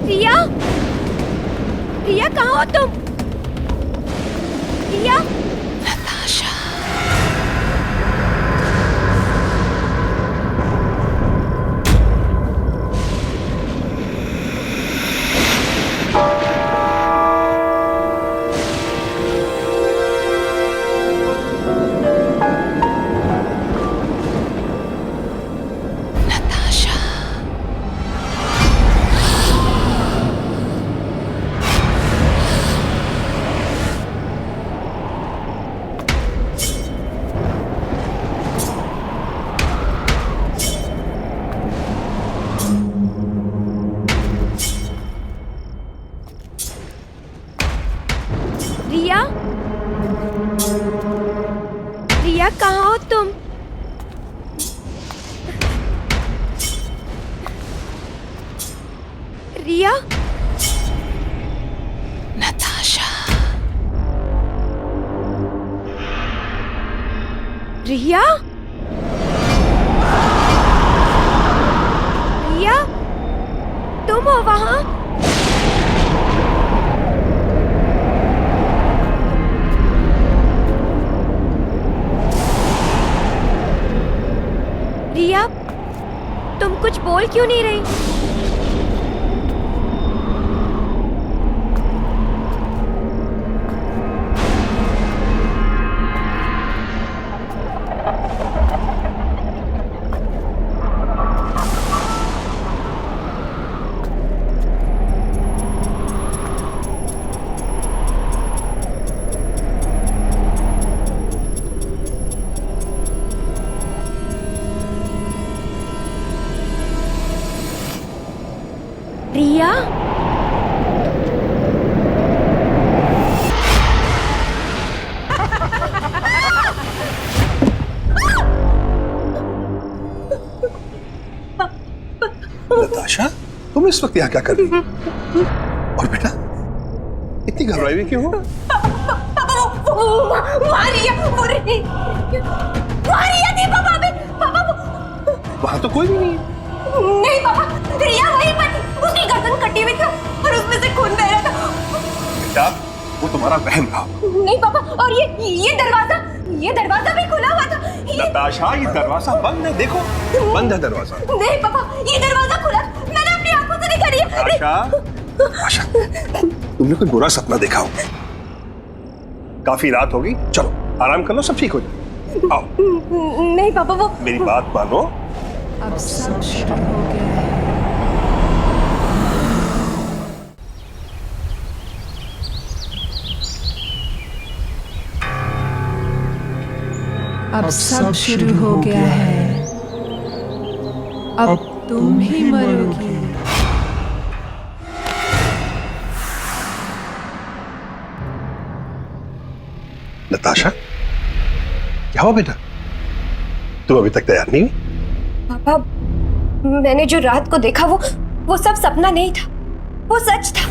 रिया, रिया कहाँ हो तुम? रिया, नताशा, रिया, नताशा, रिया, रिया, तुम हो वहां? रिया, तुम कुछ बोल क्यों नहीं रही? रिया, नताशा, तुम इस वक्त यहाँ क्या कर रही हो? और बेटा, इतनी घबराई हुई क्यों हो? वहां तो कोई भी नहीं है। नहीं पापा, रिया वहीं पर थी, उसकी गर्दन कटी हुई थी और उसमें से खून बह रहा था। बेटा, वो तुम्हारा वहम था। नहीं पापा, और ये दरवाजा भी खुला हुआ था। नताशा, ये दरवाजा बंद है, देखो बंद है दरवाजा। नहीं पापा, ये दरवाजा खुला, मैंने अपनी आंखों से देखा। रिया, नताशा, तुमने कोई बुरा सपना देखा हो। काफी रात होगी, चलो आराम कर लो, सब ठीक हो जाए। आओ। नहीं पापा, वो मेरी बात मानो। अब सब शुरू हो गया है। अब सब शुरू हो गया है। अब तुम ही मरोगी। नताशा, क्या हुआ बेटा? तुम अभी तक तैयार नहीं हुई? पापा, मैंने जो रात को देखा वो सब सपना नहीं था, वो सच था।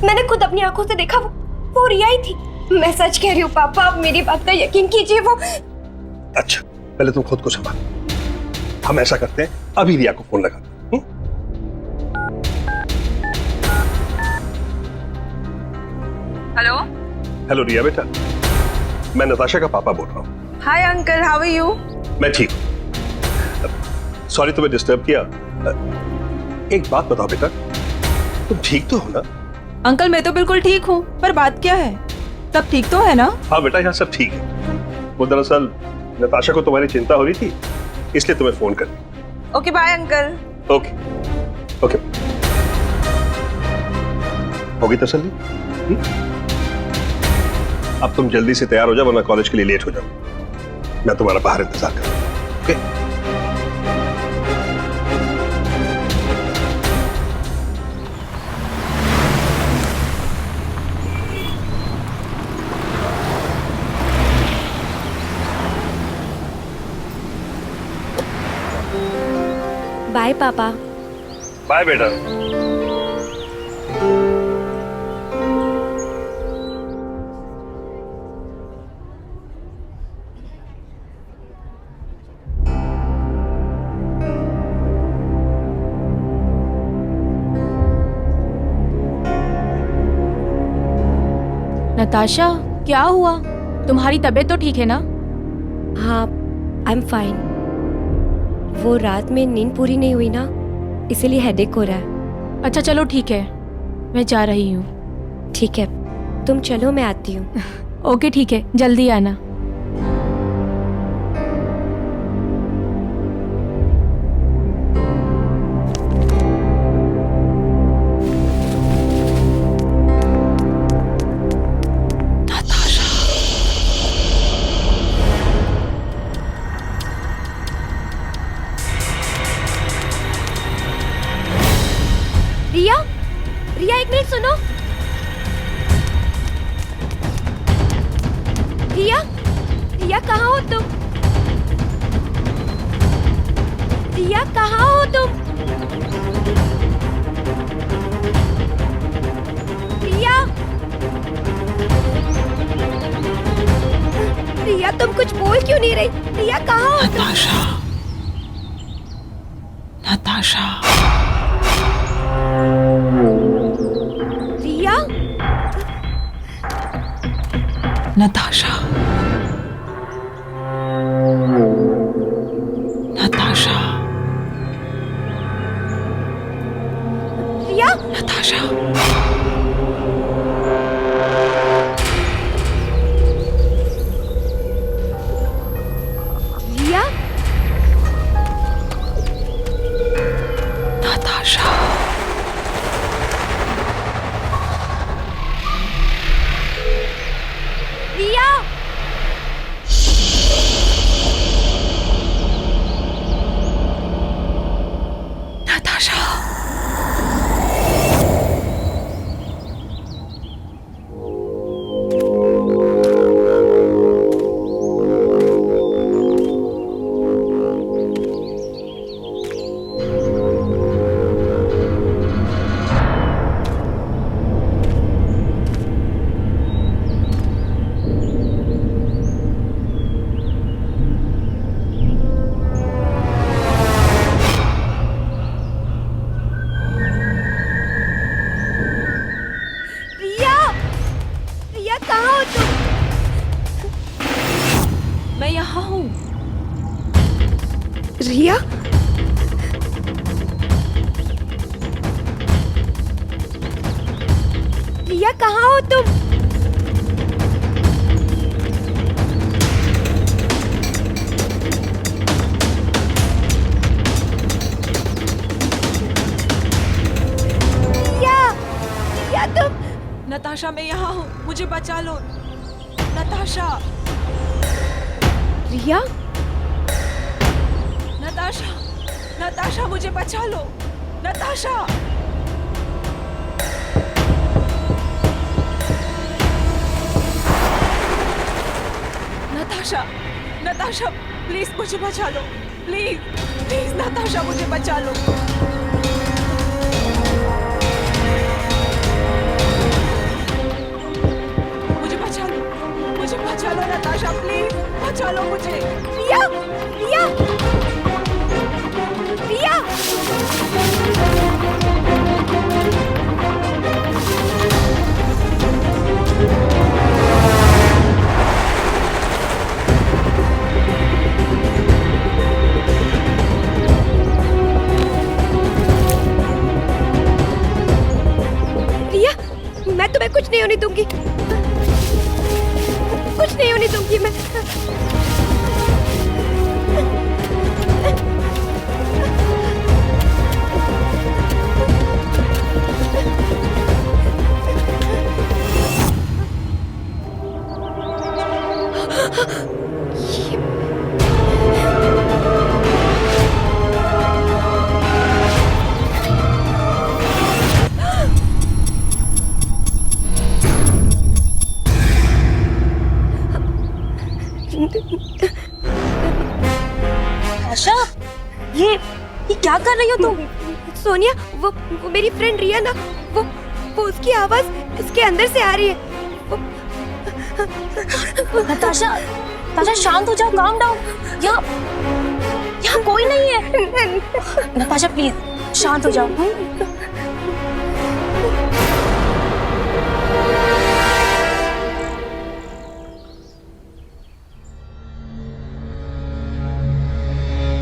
मैंने खुद अपनी आंखों से देखा, वो रिया ही थी। मैं सच कह रही हूँ पापा, आप मेरी बात का यकीन कीजिए। वो अच्छा, पहले तुम खुद को संभालो। हम ऐसा करते हैं, अभी रिया को फोन लगाते हैं। हेलो हेलो रिया बेटा, मैं नताशा का पापा बोल रहा हूँ। Hi uncle, how are you? मैं ठीक हूँ। सॉरी तुम्हें डिस्टर्ब किया। एक बात बताओ बेटा, तुम ठीक तो हो ना? अंकल, मैं तो बिल्कुल ठीक हूँ, पर बात क्या है? सब ठीक तो है ना? हाँ बेटा, यहाँ सब ठीक है। वो दरअसल नताशा को तुम्हारी चिंता हो रही थी, इसलिए तुम्हें फोन कर। Okay bye uncle. Okay okay, होगी तसल्ली? अब तुम जल्दी से तैयार हो जाओ, वरना कॉलेज के लिए लेट हो जाओ। मैं तुम्हारा बाहर इंतजार करूँ। ओके? बाय पापा। बाय बेटा। नताशा, क्या हुआ? तुम्हारी तबीयत तो ठीक है ना? हाँ, आई एम फाइन। वो रात में नींद पूरी नहीं हुई ना, इसीलिए हेडेक हो रहा है। अच्छा चलो ठीक है, मैं जा रही हूँ। ठीक है, तुम चलो, मैं आती हूँ। ओके ठीक है, जल्दी आना। रिया, रिया एक मिनट सुनो। रिया, रिया कहाँ हो तुम? रिया कहाँ हो तुम? रिया तुम कुछ बोल क्यों नहीं रही? रिया कहाँ हो तुम? नताशा, रिया, नताशा, नताशा, रिया, नताशा, रिया, नताशा, रिया, नताशा। रिया, रिया कहाँ हो तुम? मैं यहाँ हूँ। रिया, रिया कहाँ हो तुम? रिया, रिया तुम? नताशा मैं यहाँ हूँ, मुझे बचा लो। नताशा, रिया, नताशा, नताशा मुझे बचा लो। नताशा, नताशा, नताशा प्लीज मुझे बचा लो। प्लीज प्लीज नताशा मुझे बचा लो। मुझे बचा लो नताशा, प्लीज बचा लो मुझे। रिया, रिया, रिया, रिया, मैं तुम्हें कुछ नहीं होने दूंगी, कुछ नहीं होने दूंगी मैं। आशा, ये क्या कर रही हो तुम? सोनिया, वो मेरी फ्रेंड रिया ना, वो उसकी आवाज इसके अंदर से आ रही है। नताशा, नताशा शांत हो जाओ, काम डाउन। यहाँ कोई नहीं है। नताशा प्लीज शांत हो जाओ।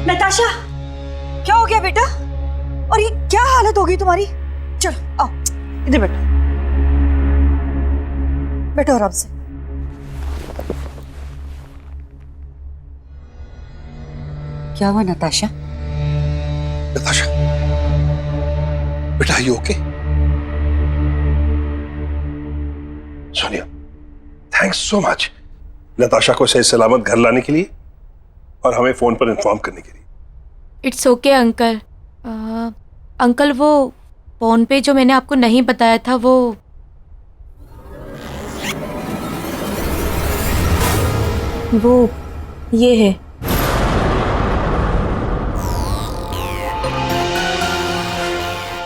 नताशा, क्या हो गया बेटा? और ये क्या हालत हो गई तुम्हारी? चलो आओ, इधर बैठो, बैठो आराम से। क्या हुआ नताशा? नताशा, बेटा you okay? Sonia, thanks so much Natasha को सही सलामत घर लाने के लिए और हमें फोन पर इन्फॉर्म करने के लिए। It's okay uncle. अंकल वो फोन पे जो मैंने आपको नहीं बताया था वो ये है।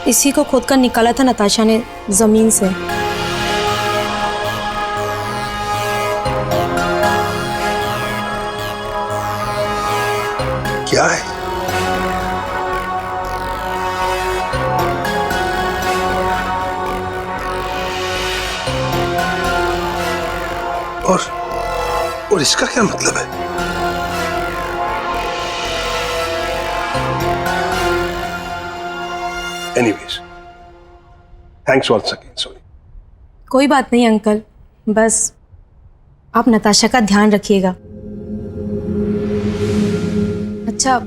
इसी को खुद का निकाला था नताशा ने जमीन से। और इसका क्या मतलब है? Anyways, thanks once again Soni. कोई बात नहीं अंकल, बस आप नताशा का ध्यान रखिएगा। अच्छा,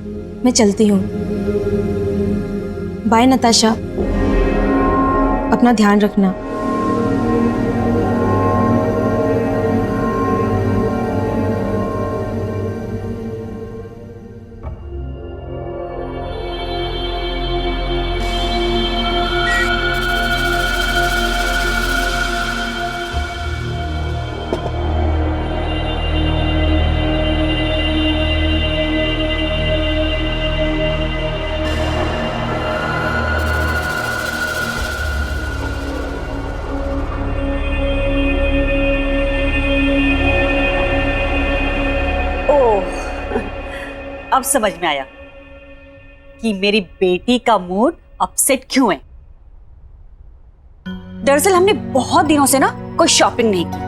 मैं चलती हूँ। बाय नताशा, अपना ध्यान रखना। अब समझ में आया कि मेरी बेटी का मूड अपसेट क्यों है। दरअसल हमने बहुत दिनों से ना कोई शॉपिंग नहीं की।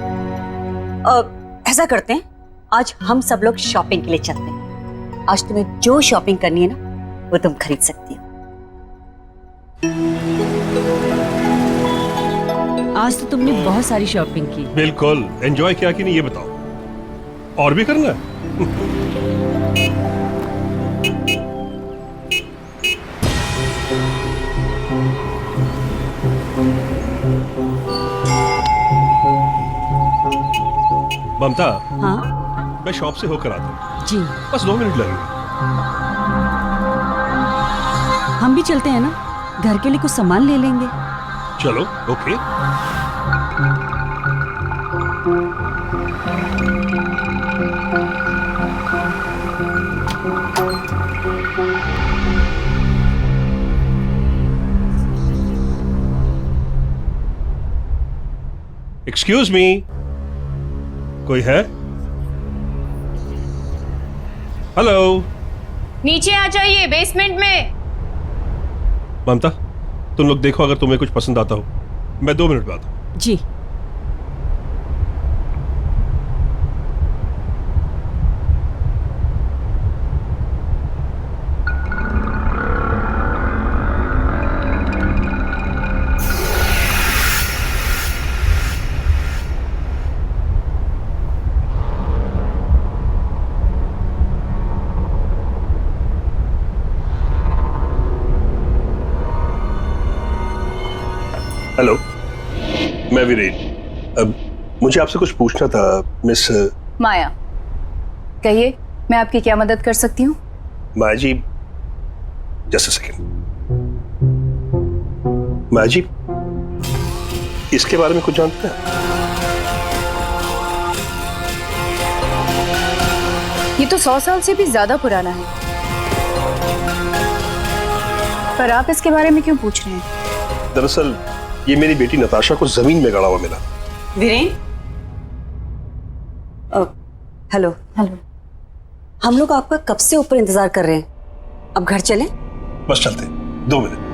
ऐसा करते हैं, आज हम सब लोग शॉपिंग के लिए चलते हैं। आज तुम्हें जो शॉपिंग करनी है ना वो तुम खरीद सकती हो। आज तो तुमने बहुत सारी शॉपिंग की। बिल्कुल, एंजॉय किया कि नहीं ये बताओ, और भी करना है? ममता, हाँ मैं शॉप से होकर आता हूँ। जी, बस 2 मिनट लगेंगे। हम भी चलते हैं ना, घर के लिए कुछ सामान ले लेंगे। चलो, ओके। एक्सक्यूज मी, कोई है? हेलो, नीचे आ जाइए, बेसमेंट में। ममता, तुम लोग देखो, अगर तुम्हें कुछ पसंद आता हो। मैं 2 मिनट में आता हूं। जी। हेलो, मैं वीरेन। अब मुझे आपसे कुछ पूछना था, मिस माया। कहिए, मैं आपकी क्या मदद कर सकती हूँ? माया जी, जस्ट अ सेकंड। माया जी, इसके बारे में कुछ जानते हैं? ये तो 100 साल से भी ज्यादा पुराना है, पर आप इसके बारे में क्यों पूछ रहे हैं? दरअसल ये मेरी बेटी नताशा को जमीन में गड़ा हुआ मिला। वीरेन, हेलो। हेलो। हम लोग आपका कब से ऊपर इंतजार कर रहे हैं, अब घर चलें? बस चलते, 2 मिनट।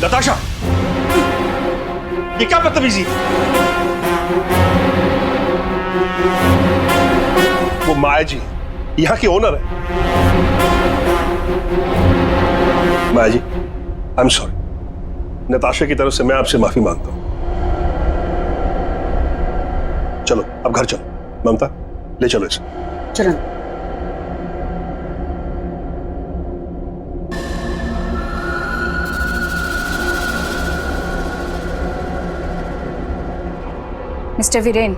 नताशा, ये क्या बदतमीजी? वो माया जी यहाँ की ओनर है। माया जी, आई एम सॉरी। नताशा की तरफ से मैं आपसे माफी मांगता हूं। चलो अब घर चलो। ममता, ले चलो इसे। चलो। मिस्टर वीरेन,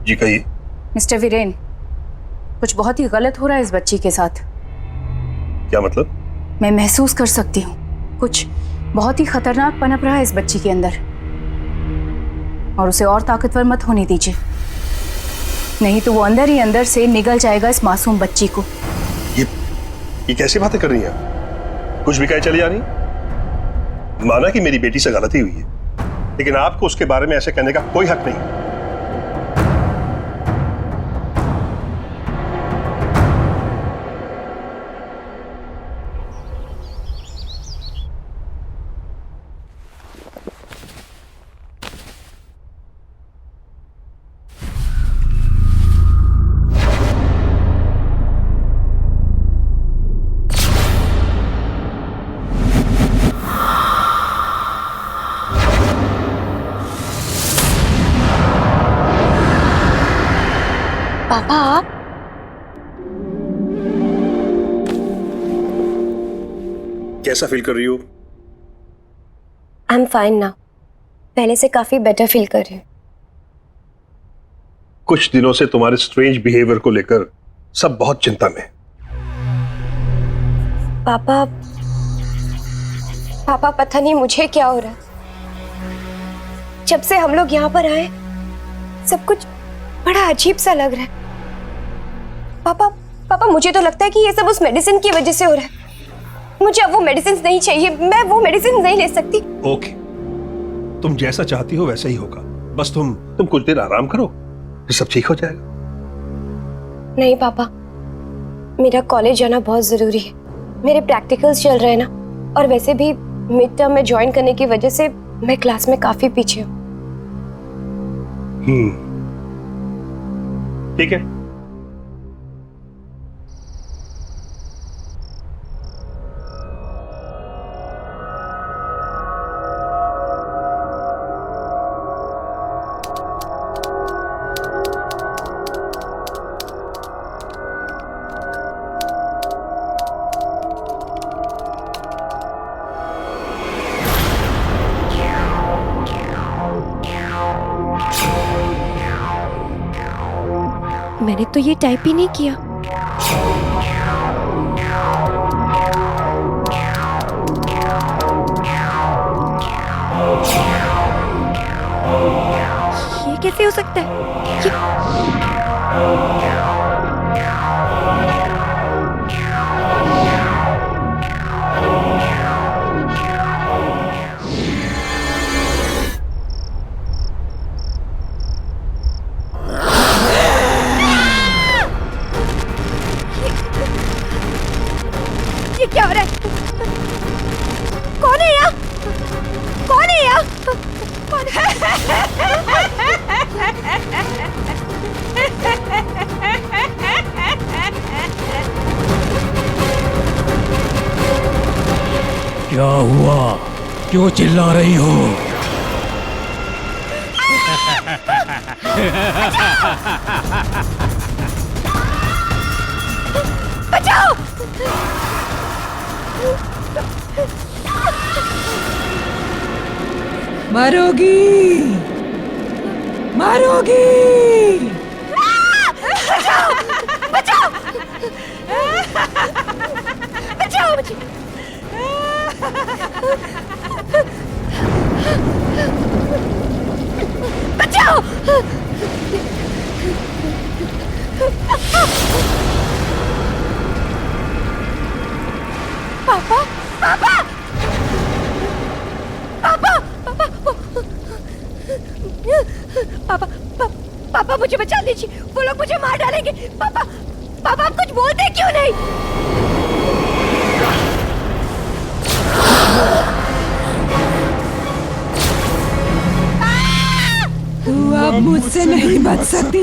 जी कहिए। मिस्टर वीरेन, कुछ बहुत ही गलत हो रहा है इस बच्ची के साथ। क्या मतलब? मैं महसूस कर सकती हूँ कुछ बहुत ही खतरनाक पनप रहा है इस बच्ची के अंदर, और उसे और ताकतवर मत होने दीजिए, नहीं तो वो अंदर ही अंदर से निगल जाएगा इस मासूम बच्ची को। ये कैसी बातें कर रही हैं आप? कुछ भी कहे चली जा रही? माना कि मेरी बेटी से गलती हुई है, लेकिन आपको उसके बारे में ऐसे कहने का कोई हक नहीं। पापा आप कैसा फील कर रही हो? आई एम फाइन नाउ, पहले से काफी बेटर फील कर रही हूँ। कुछ दिनों से तुम्हारे स्ट्रेंज बिहेवियर को लेकर सब बहुत चिंता में। पापा पापा पता नहीं मुझे क्या हो रहा है। जब से हम लोग यहाँ पर आए सब कुछ बड़ा अजीब सा लग रहा है। पापा मुझे तो लगता है कि ये सब उस मेडिसिन की वजह से हो रहा है। मुझे अब वो मेडिसिन नहीं चाहिए, मैं वो मेडिसिन नहीं ले सकती। ओके, तुम जैसा चाहती हो वैसा ही होगा। बस तुम कुछ देर आराम करो, फिर सब ठीक हो जाएगा। नहीं पापा, मेरा कॉलेज जाना बहुत जरूरी है। मेरे प्रैक्टिकल्स चल रहे हैं ना, और वैसे भी मिड टर्म में ज्वाइन करने की वजह से मैं क्लास में काफी पीछे हूँ। ठीक है। मैंने तो ये टाइप ही नहीं किया। ये कैसे हो सकता है? ये क्या हो रहा है? कौन है यहाँ? कौन है यहाँ? कौन है? क्या हुआ? क्यों चिल्ला रही हो? बचाओ! मारोगी, मारोगी। बचाओ! बचाओ! बचाओ मुझे! बचाओ! पापा! पापा! पापा! पापा! पापा मुझे बचा लीजिए, वो लोग मुझे मार डालेंगे। पापा! पापा आप कुछ बोलते क्यों नहीं? तू अब मुझसे नहीं बच सकती।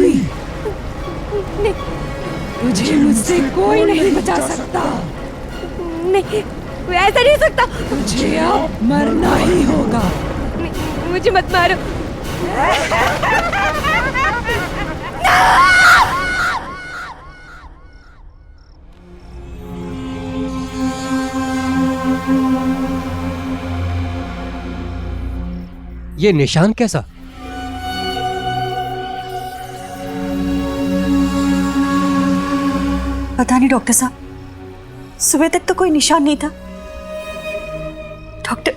तुझे मुझसे कोई नहीं बचा सकता। नहीं, ऐसा नहीं हो सकता। तुझे अब मरना ही होगा। मुझे मत मारो। ये निशान कैसा? पता नहीं डॉक्टर साहब, सुबह तक तो कोई निशान नहीं था। डॉक्टर,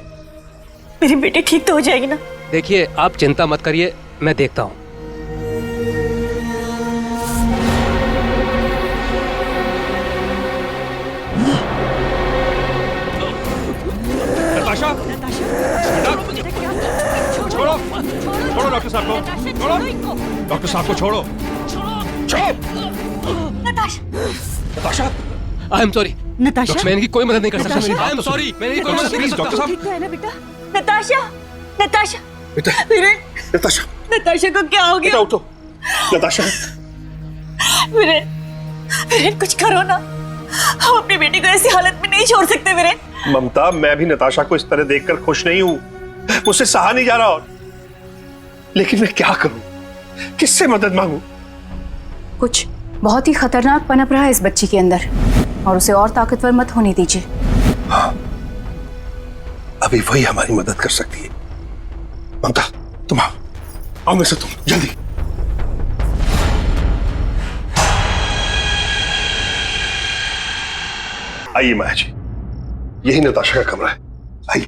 मेरी बेटी ठीक तो हो जाएगी ना? देखिए, आप चिंता मत करिए, मैं देखता हूँ। नताशा, छोड़ो, छोड़ो डॉक्टर साहब को, छोड़ो, डॉक्टर साहब को छोड़ो, Natasha, I am sorry. Natasha, मैं इनकी कोई मदद नहीं कर सकता। आई एम सॉरी, मैं इनकी कोई मदद नहीं कर सकता। डॉक्टर साहब, ठीक तो है ना बेटा? नताशा, नताशा, बेटा, वीरेन, नताशा, नताशा को क्या हो बेटा गया? उठो। नताशा, वीरेन, वीरेन कुछ करो ना, हम अपनी बेटी को ऐसी हालत में नहीं छोड़ सकते वीरेन। ममता, मैं भी नताशा को इस तरह देखकर खुश नहीं हूं, मुझसे सहा नहीं जा रहा। और लेकिन मैं क्या करूं, किससे मदद मांगूं? कुछ बहुत ही खतरनाक पनप रहा है इस बच्ची के अंदर, और उसे और ताकतवर मत होने दीजिए। हाँ, अभी वही हमारी मदद कर सकती है। ममता, तुम आओ मेरे साथ, तुम जल्दी। आइए माया जी, यही नताशा का कमरा है, आइए।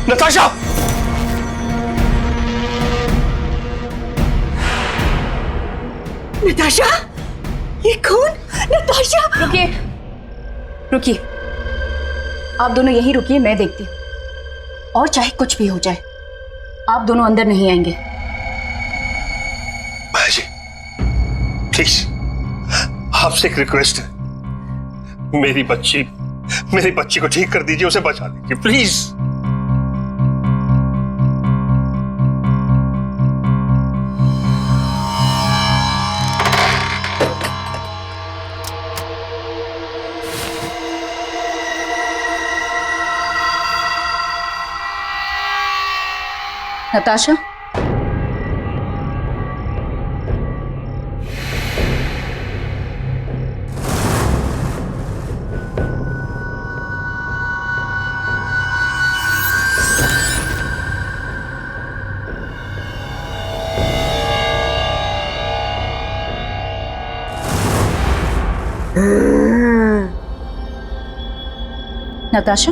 नताशा, नताशा, ये कौन? नताशा, रुकिए, रुकिए, आप दोनों यहीं रुकिए, मैं देखती हूँ। और चाहे कुछ भी हो जाए, आप दोनों अंदर नहीं आएंगे। माया जी, प्लीज, आपसे एक रिक्वेस्ट है, मेरी बच्ची को ठीक कर दीजिए, उसे बचा दीजिए, प्लीज। नताशा, नताशा,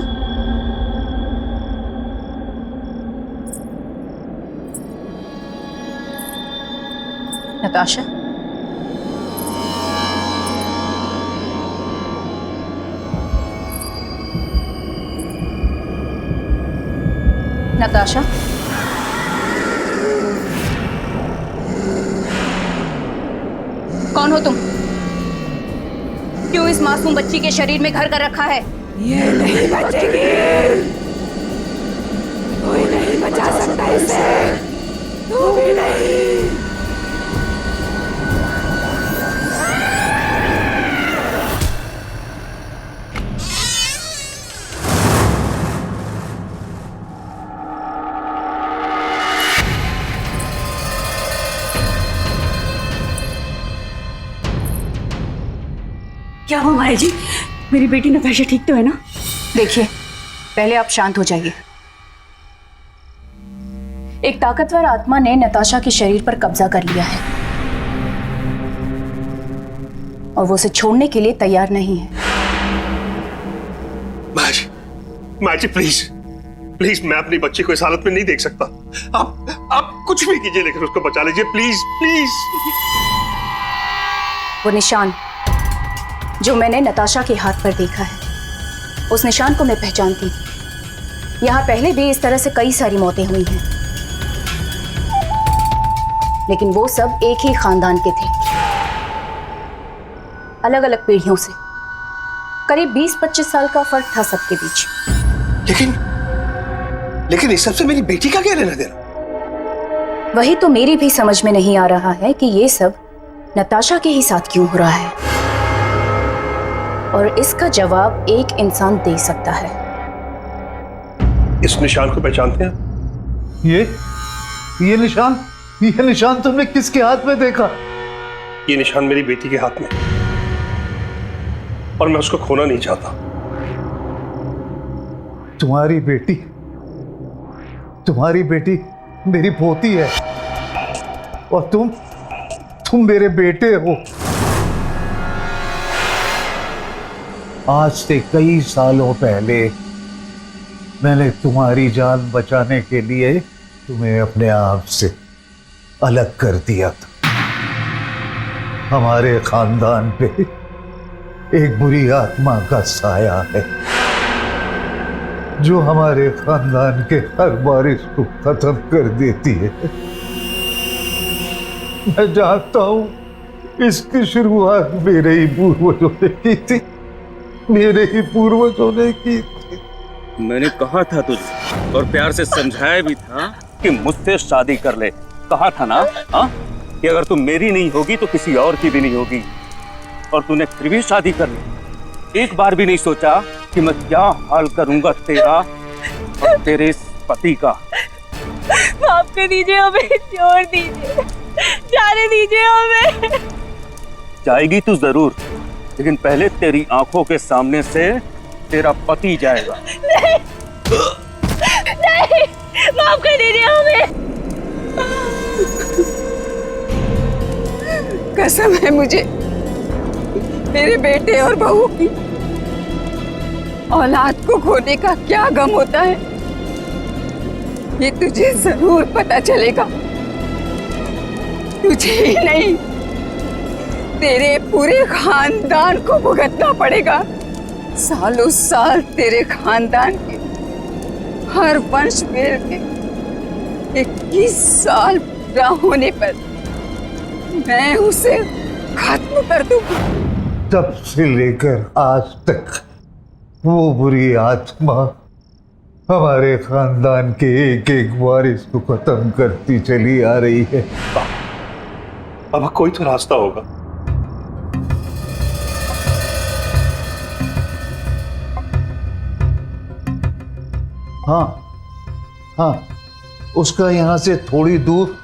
नताशा, नताशा, कौन हो तुम? क्यों इस मासूम बच्ची के शरीर में घर कर रखा है? ये नहीं बचेगी, कोई नहीं बचा सकता इसे, तू भी नहीं। क्या हुआ माया जी? मेरी बेटी नताशा ठीक तो है ना? देखिए, पहले आप शांत हो जाइए। एक ताकतवर आत्मा ने नताशा के शरीर पर कब्जा कर लिया है और वो उसे छोड़ने के लिए तैयार नहीं है। माया जी प्लीज, प्लीज, मैं अपनी बच्ची को इस हालत में नहीं देख सकता। आप कुछ भी कीजिए, लेकिन उसको बचा लीजिए, प्लीज प्लीज। वो निशान जो मैंने नताशा के हाथ पर देखा है, उस निशान को मैं पहचानती हूँ। यहाँ पहले भी इस तरह से कई सारी मौतें हुई हैं, लेकिन वो सब एक ही खानदान के थे, अलग अलग पीढ़ियों से। करीब 20-25 साल का फर्क था सबके बीच। लेकिन इस सबसे मेरी बेटी का क्या लेना देना? वही तो मेरी भी समझ में नहीं आ रहा है कि ये सब नताशा के ही साथ क्यों हो रहा है, और इसका जवाब एक इंसान दे सकता है। इस निशान को पहचानते हैं? ये निशान तुमने किसके हाथ में देखा? ये निशान मेरी बेटी के हाथ में, और मैं उसको खोना नहीं चाहता। तुम्हारी बेटी मेरी पोती है, और तुम मेरे बेटे हो। आज से कई सालों पहले मैंने तुम्हारी जान बचाने के लिए तुम्हें अपने आप से अलग कर दिया था। हमारे खानदान पे एक बुरी आत्मा का साया है जो हमारे खानदान के हर बारिश को खत्म कर देती है। मैं जानता हूं इसकी शुरुआत मेरे ही पूर्वजों ने की थी, मैंने कहा था तुझे, और प्यार से समझाया भी था कि मुझसे शादी कर ले। कहा था ना कि अगर तू मेरी नहीं होगी तो किसी और की भी नहीं होगी, और तूने फिर भी शादी कर ली। एक बार भी नहीं सोचा कि मैं क्या हाल करूंगा तेरा और तेरे इस पति का। माफ कर दीजिए हमें, छोड़ दीजिए, जाने दीजिए हमें। जाएगी तू जरूर, लेकिन पहले तेरी आंखों के सामने से तेरा पति जाएगा। नहीं, माफ कर दीजिए हमें। कसम है मुझे मेरे बेटे और बहू की। औलाद को खोने का क्या गम होता है ये तुझे जरूर पता चलेगा। तुझे ही नहीं, तेरे पूरे खानदान को भुगतना पड़ेगा। सालों साल तेरे खानदान के हर वंश वेल के 21 साल पूरा होने पर मैं उसे खत्म कर दूंगी। तब से लेकर आज तक वो बुरी आत्मा हमारे खानदान के एक एक वारिस को खत्म करती चली आ रही है। अब कोई तो रास्ता होगा। हाँ, उसका यहाँ से थोड़ी दूर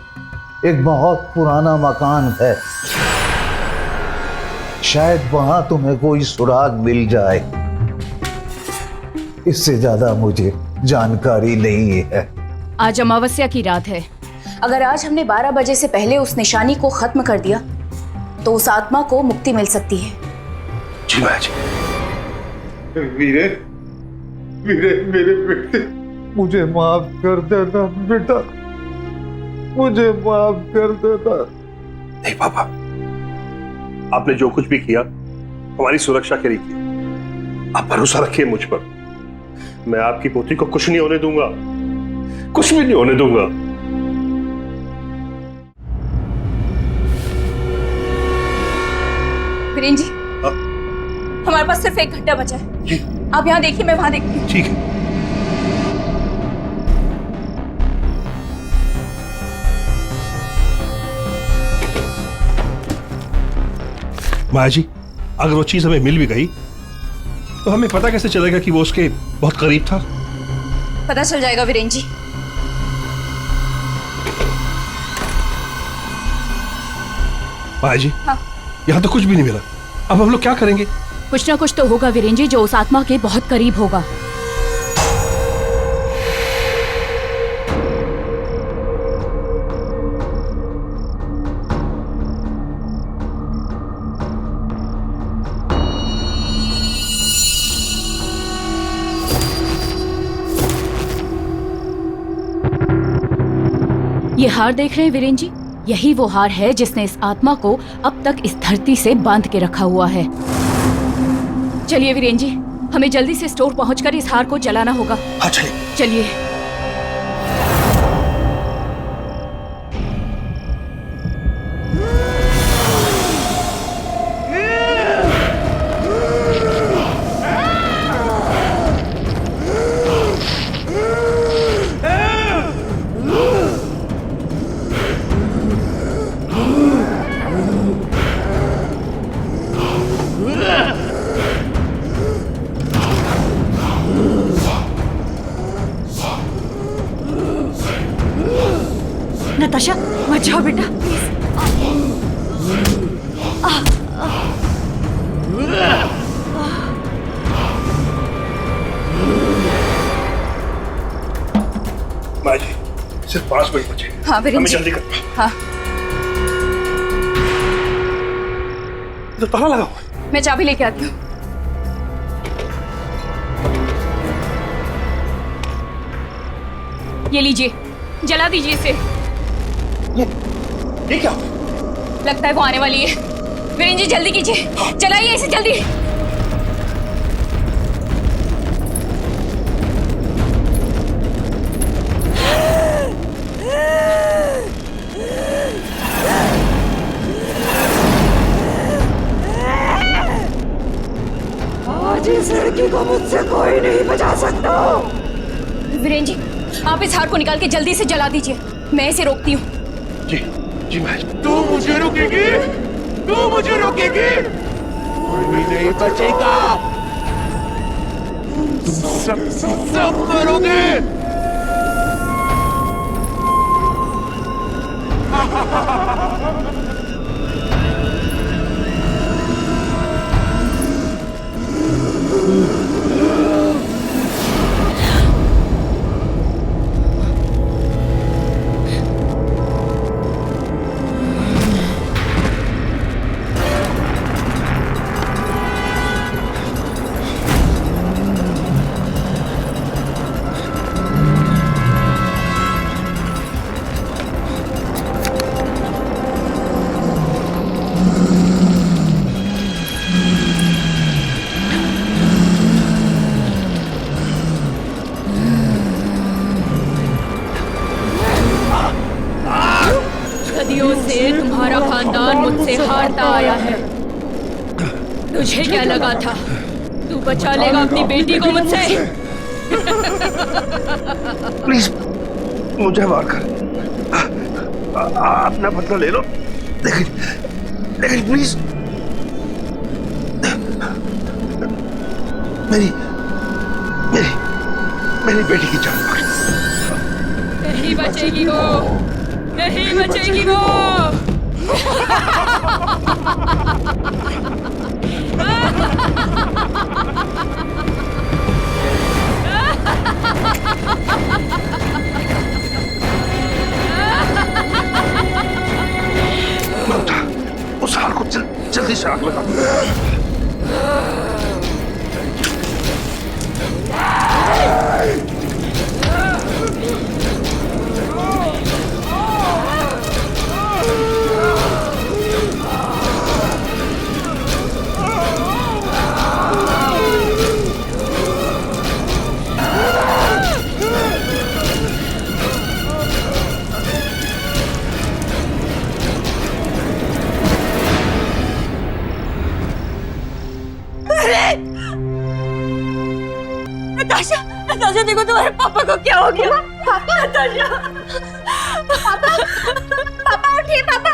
एक बहुत पुराना मकान है। शायद वहां तुम्हें कोई सुराग मिल जाए। इससे ज्यादा मुझे जानकारी नहीं है। आज अमावस्या की रात है। अगर आज हमने 12 बजे से पहले उस निशानी को खत्म कर दिया तो उस आत्मा को मुक्ति मिल सकती है। जी माँ जी। वीरे मेरे बेटे, मुझे माफ कर देना बेटा, मुझे माफ कर देना। नहीं पापा, आपने जो कुछ भी किया हमारी सुरक्षा के लिए किया। आप भरोसा रखिए मुझ पर। मैं आपकी पोती को कुछ नहीं होने दूंगा, कुछ भी नहीं होने दूंगा। वीरेन जी, हमारे पास सिर्फ एक घंटा बचा है। आप यहाँ देखिए, मैं वहां देखती हूँ। ठीक है। माया जी, अगर वो चीज हमें मिल भी गई तो हमें पता कैसे चलेगा कि वो उसके बहुत करीब था? पता चल जाएगा वीरेन जी। माया जी, हाँ। यहाँ तो कुछ भी नहीं मिला। अब हम लोग क्या करेंगे? कुछ ना कुछ तो होगा वीरेन जी, जो उस आत्मा के बहुत करीब होगा। ये हार देख रहे हैं वीरेन जी, यही वो हार है जिसने इस आत्मा को अब तक इस धरती से बांध के रखा हुआ है। चलिए वीरेन जी, हमें जल्दी से स्टोर पहुंचकर इस हार को जलाना होगा। हाँ चलिए। चलिए। नताशा मत जाओ बेटा माँ जी सिर्फ 5 मिनट बचे। हाँ वीरेंद्र हमें जी। जल्दी करना। हाँ तो ताला लगा हुआ है। मैं चाबी लेके आती हूँ। ये लीजिए, जला दीजिए इसे। ये क्या? लगता है वो आने वाली है। वीरेंद्र जी जल्दी कीजिए, जलाइए इसे जल्दी। आज इस लड़की को मुझसे कोई नहीं बचा सकता। वीरेंद्र जी, आप इस हार को निकाल के जल्दी से जला दीजिए। मैं इसे रोकती हूँ। जी जी मैं। तू मुझे रोकेगी? तू मुझे रोकेगी? कोई भी नहीं बचेगा। तुम सब मरोगे। सदियों से तुम्हारा खानदान मुझसे हारता आया है। तुझे क्या लगा था तू बचा लेगा अपनी बेटी को मुझसे? प्लीज मुझे मार कर अपना बदला ले लो। लेकिन प्लीज मेरी मेरी मेरी बेटी की जान मार। नहीं बचेगी वो, नहीं बचेगी वो। ममता उस हार को जल्दी से आग लगा। नताशा नताशा देखो तुम्हारे पापा को क्या हो गया। पापा नताशा पापा पापा उठिए पापा।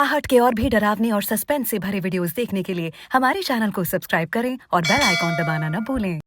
आहट के और भी डरावने और सस्पेंस से भरे वीडियोस देखने के लिए हमारे चैनल को सब्सक्राइब करें और बेल आइकॉन दबाना न भूलें।